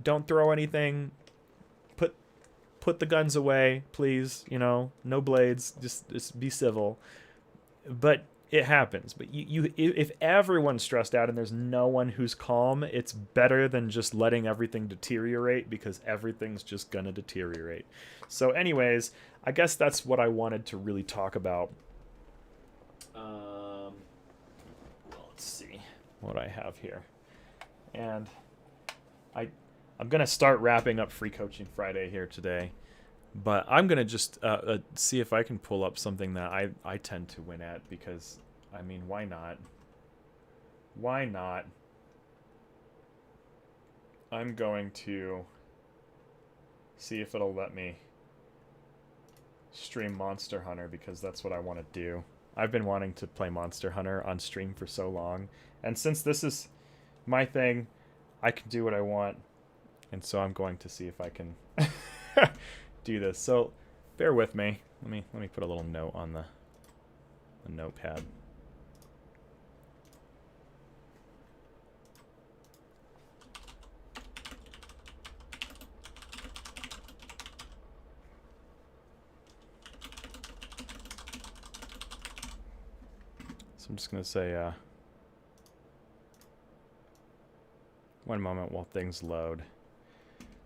Don't throw anything. Put the guns away, please. You know, no blades. Just be civil. But it happens. But if everyone's stressed out and there's no one who's calm, it's better than just letting everything deteriorate, because everything's just gonna deteriorate. So anyways, I guess that's what I wanted to really talk about. Well, let's see what I have here. And I'm gonna start wrapping up Free Coaching Friday here today. But I'm going to just see if I can pull up something that I tend to win at, because, I mean, why not? Why not? I'm going to see if it'll let me stream Monster Hunter, because that's what I want to do. I've been wanting to play Monster Hunter on stream for so long. And since this is my thing, I can do what I want. And so I'm going to see if I can... do this. So bear with me. Let me put a little note on the notepad. So I'm just going to say, one moment while things load.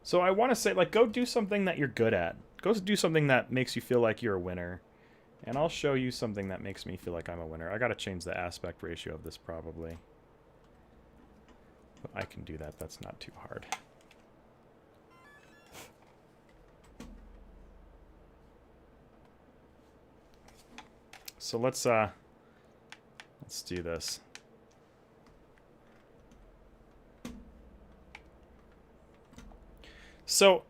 So I want to say, like, go do something that you're good at. Go do something that makes you feel like you're a winner. And I'll show you something that makes me feel like I'm a winner. I got to change the aspect ratio of this probably. But I can do that. That's not too hard. So let's do this. So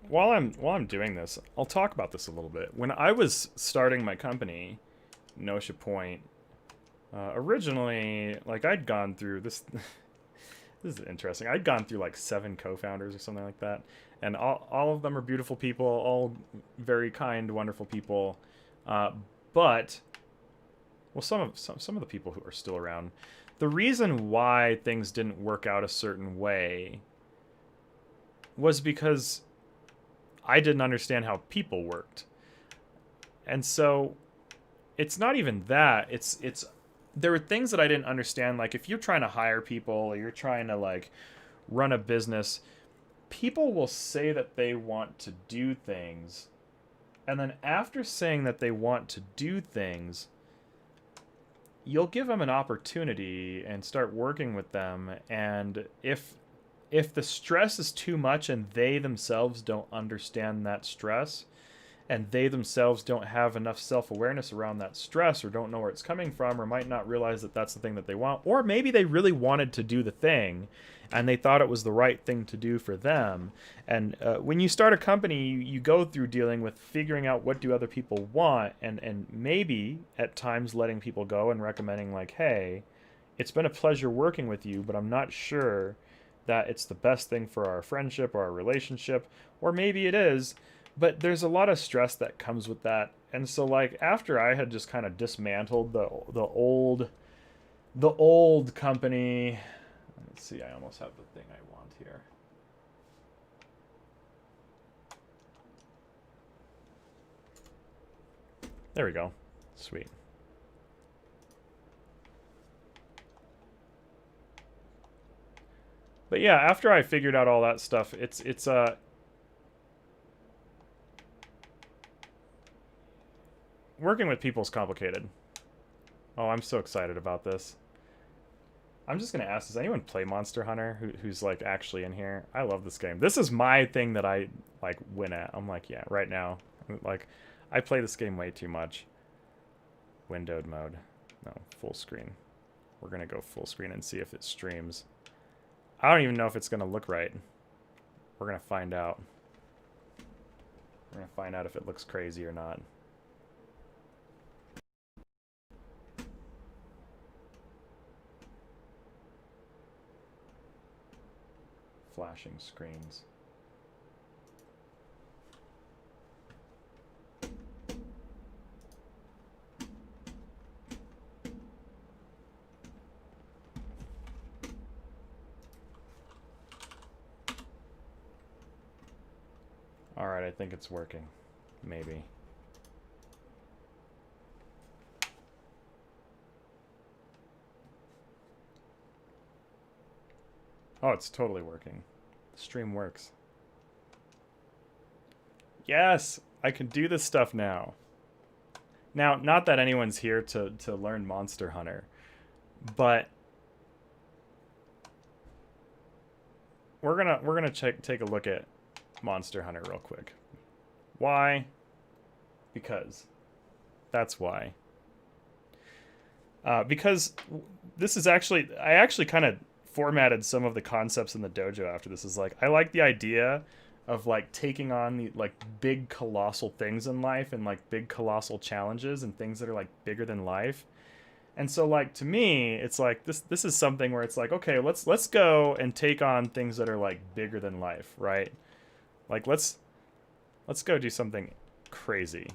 while I'm doing this, I'll talk about this a little bit. When I was starting my company, Notia Point, originally, like, I'd gone through this. This is interesting. I'd gone through like 7 co-founders or something like that, and all of them are beautiful people, all very kind, wonderful people. But well, some of the people who are still around, the reason why things didn't work out a certain way was because I didn't understand how people worked. And so it's not even that. It's there were things that I didn't understand. Like, if you're trying to hire people or you're trying to, like, run a business, people will say that they want to do things. And then after saying that they want to do things, you'll give them an opportunity and start working with them. And if the stress is too much and they themselves don't understand that stress, and they themselves don't have enough self-awareness around that stress, or don't know where it's coming from, or might not realize that that's the thing that they want, or maybe they really wanted to do the thing and they thought it was the right thing to do for them. And when you start a company, you go through dealing with figuring out what do other people want, and maybe at times letting people go and recommending, like, hey, it's been a pleasure working with you, but I'm not sure that it's the best thing for our friendship or our relationship, or maybe it is. But there's a lot of stress that comes with that. And so, like, after I had just kind of dismantled the old company, let's see, I almost have the thing I want here. There we go. Sweet. But yeah, after I figured out all that stuff, it's working with people is complicated. Oh, I'm so excited about this. I'm just gonna ask, does anyone play Monster Hunter who's like actually in here? I love this game. This is my thing that I like win at. I'm like, yeah, right now. Like, I play this game way too much. Windowed mode. No, full screen. We're gonna go full screen and see if it streams. I don't even know if it's gonna look right. We're gonna find out. We're gonna find out if it looks crazy or not. Flashing screens. All right, I think it's working. Maybe. Oh, it's totally working. The stream works. Yes, I can do this stuff now. Now, not that anyone's here to learn Monster Hunter, but we're gonna take a look at Monster Hunter real quick. Why? Because. That's why. Because this is actually, I actually kind of formatted some of the concepts in the dojo after this. Is like, I like the idea of like taking on the like big colossal things in life, and like big colossal challenges and things that are like bigger than life. And so, like, to me, it's like this is something where it's like, okay, let's go and take on things that are like bigger than life, right? Like, let's go do something crazy.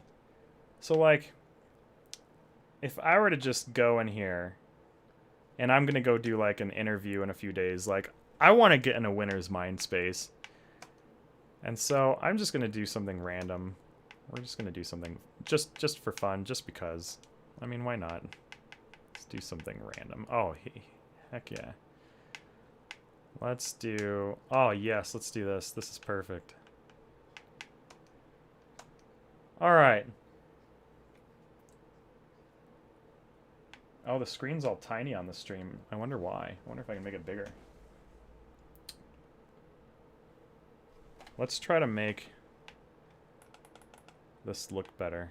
So, like, if I were to just go in here and I'm gonna go do like an interview in a few days, like, I want to get in a winner's mind space. And so I'm just gonna do something random. We're just gonna do something just for fun, just because. I mean, why not? do something random. Oh, heck yeah. Let's do... Oh, yes, let's do this. This is perfect. All right. Oh, the screen's all tiny on the stream. I wonder why. I wonder if I can make it bigger. Let's try to make this look better.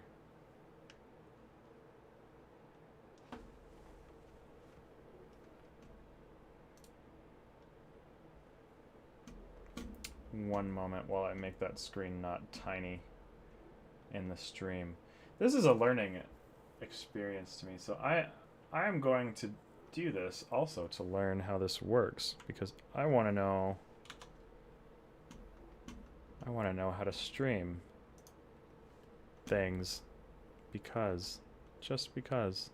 One moment while I make that screen not tiny in the stream. This is a learning experience to me, so I am going to do this also to learn how this works, because I want to know how to stream things, because just because.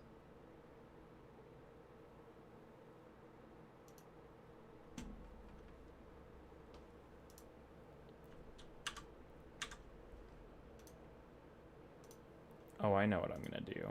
Oh, I know what I'm gonna do.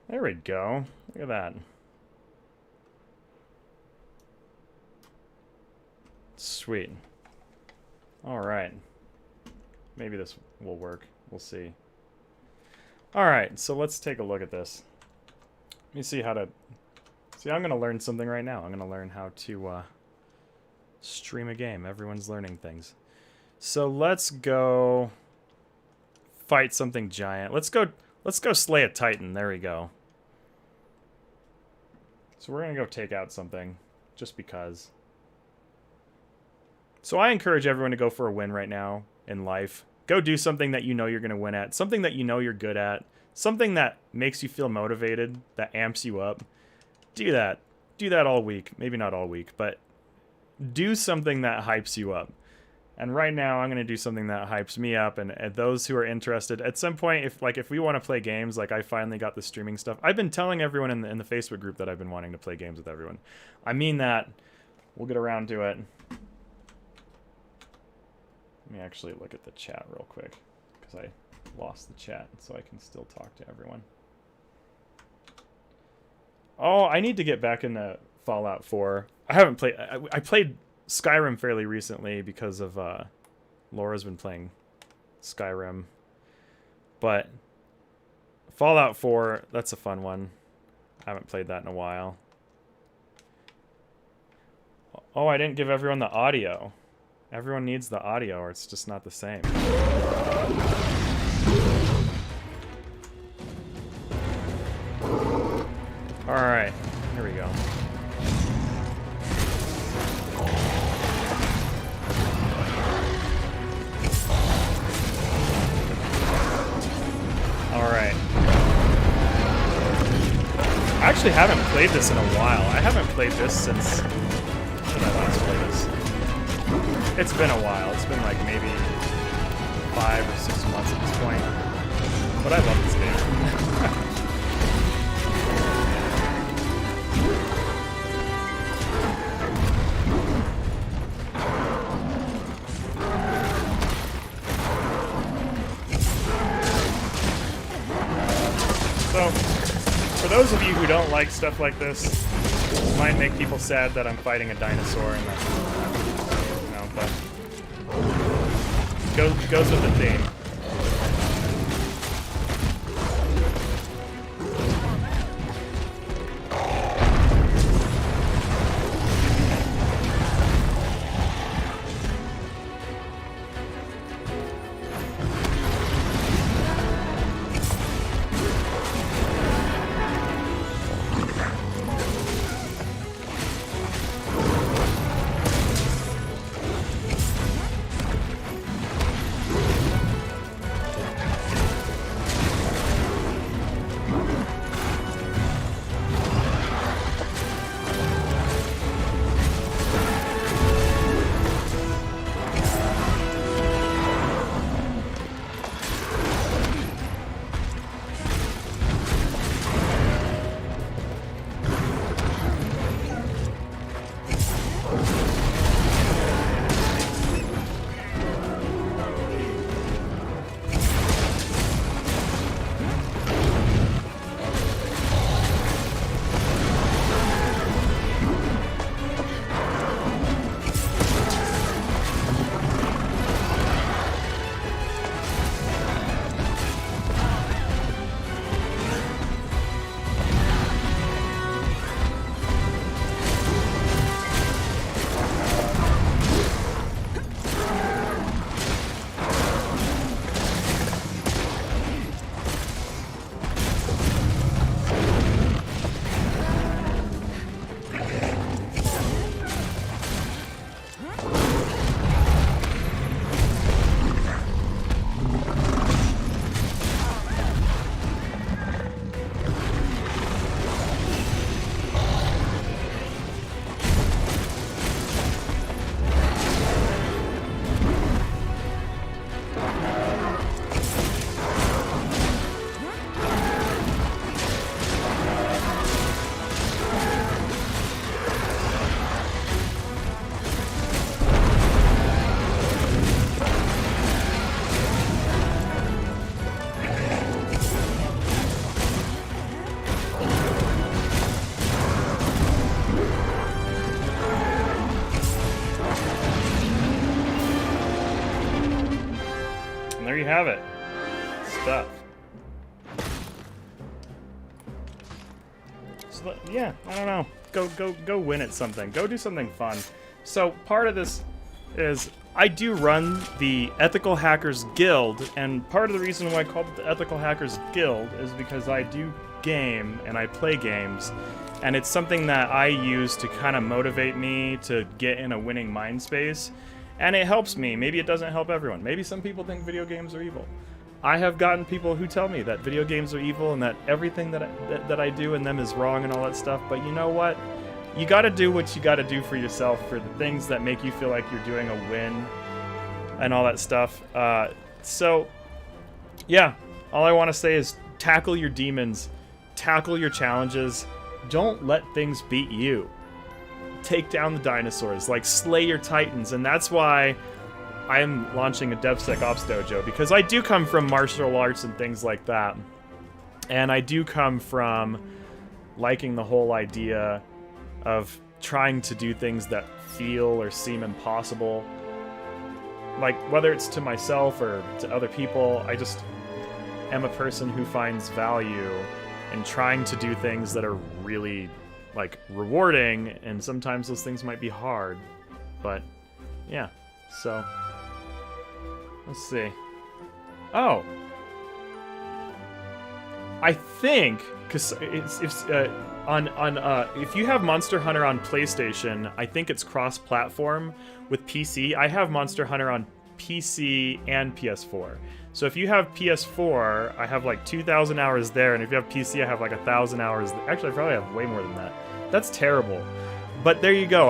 There we go. Look at that. Sweet. All right. Maybe this will work. We'll see. All right, so let's take a look at this. Let me see how to... See, I'm going to learn something right now. I'm going to learn how to stream a game. Everyone's learning things. So let's go fight something giant. Let's go slay a Titan. There we go. So we're going to go take out something just because. So I encourage everyone to go for a win right now in life. Go do something that you know you're going to win at, something that you know you're good at, something that makes you feel motivated, that amps you up. Do that. Do that all week. Maybe not all week, but do something that hypes you up. And right now I'm going to do something that hypes me up, and those who are interested, at some point, if we want to play games, like I finally got the streaming stuff. I've been telling everyone in the Facebook group that I've been wanting to play games with everyone. I mean that. We'll get around to it. Let me actually look at the chat real quick, because I lost the chat, so I can still talk to everyone. Oh, I need to get back into Fallout 4. I haven't played... I played Skyrim fairly recently because of... Laura's been playing Skyrim. But Fallout 4, that's a fun one. I haven't played that in a while. Oh, I didn't give everyone the audio. Everyone needs the audio, or it's just not the same. Alright, here we go. Alright. I actually haven't played this in a while. I haven't played this since... When did I last play this? It's been a while. It's been like maybe 5 or 6 months at this point. But I love this game. So, for those of you who don't like stuff like this, it might make people sad that I'm fighting a dinosaur and that's, you know, but it goes with the theme. have it. Stuff. So, yeah, I don't know. Go win at something. Go do something fun. So part of this is I do run the Ethical Hackers Guild, and part of the reason why I call it the Ethical Hackers Guild is because I do game and I play games, and it's something that I use to kind of motivate me to get in a winning mind space, and it helps me. Maybe it doesn't help everyone. Maybe some people think video games are evil. I have gotten people who tell me that video games are evil and that everything that I do in them is wrong and all that stuff, but you know what? You gotta do what you gotta do for yourself, for the things that make you feel like you're doing a win and all that stuff. So, yeah, all I want to say is tackle your demons, tackle your challenges, don't let things beat you. Take down the dinosaurs, like slay your titans, and that's why I'm launching a DevSecops Dojo, because I do come from martial arts and things like that, and I do come from liking the whole idea of trying to do things that feel or seem impossible. Like, whether it's to myself or to other people, I just am a person who finds value in trying to do things that are really, like, rewarding, and sometimes those things might be hard. But, yeah, so, let's see. Oh! I think, because if you have Monster Hunter on PlayStation, I think it's cross-platform with PC. I have Monster Hunter on PC and PS4. So if you have PS4, I have like 2,000 hours there, and if you have PC, I have like 1,000 hours. Actually, I probably have way more than that. That's terrible. But there you go.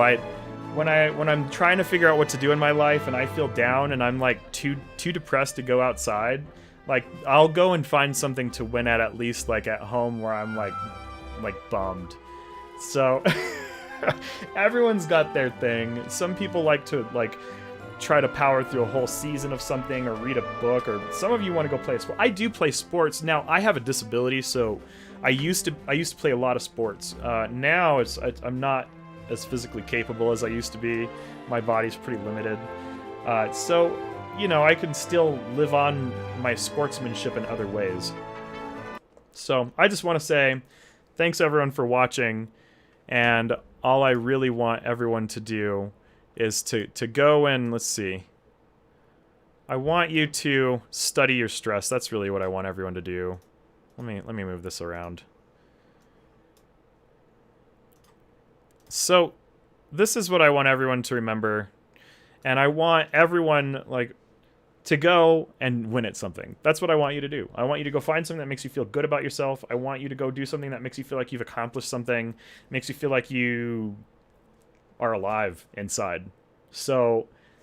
When I'm trying to figure out what to do in my life, and I feel down, and I'm like too depressed to go outside, like I'll go and find something to win at least like at home where I'm like bummed. So everyone's got their thing. Some people like to try to power through a whole season of something or read a book, or some of you want to go play a sport. I do play sports. Now I have a disability, so I used to play a lot of sports. Now I'm not as physically capable as I used to be. My body's pretty limited. So, you know, I can still live on my sportsmanship in other ways. So I just want to say thanks everyone for watching, and all I really want everyone to do is to go and, let's see, I want you to study your stress. That's really what I want everyone to do. Let me move this around. So this is what I want everyone to remember, and I want everyone to go and win at something. That's what I want you to do. I want you to go find something that makes you feel good about yourself. I want you to go do something that makes you feel like you've accomplished something, makes you feel like you are alive inside. So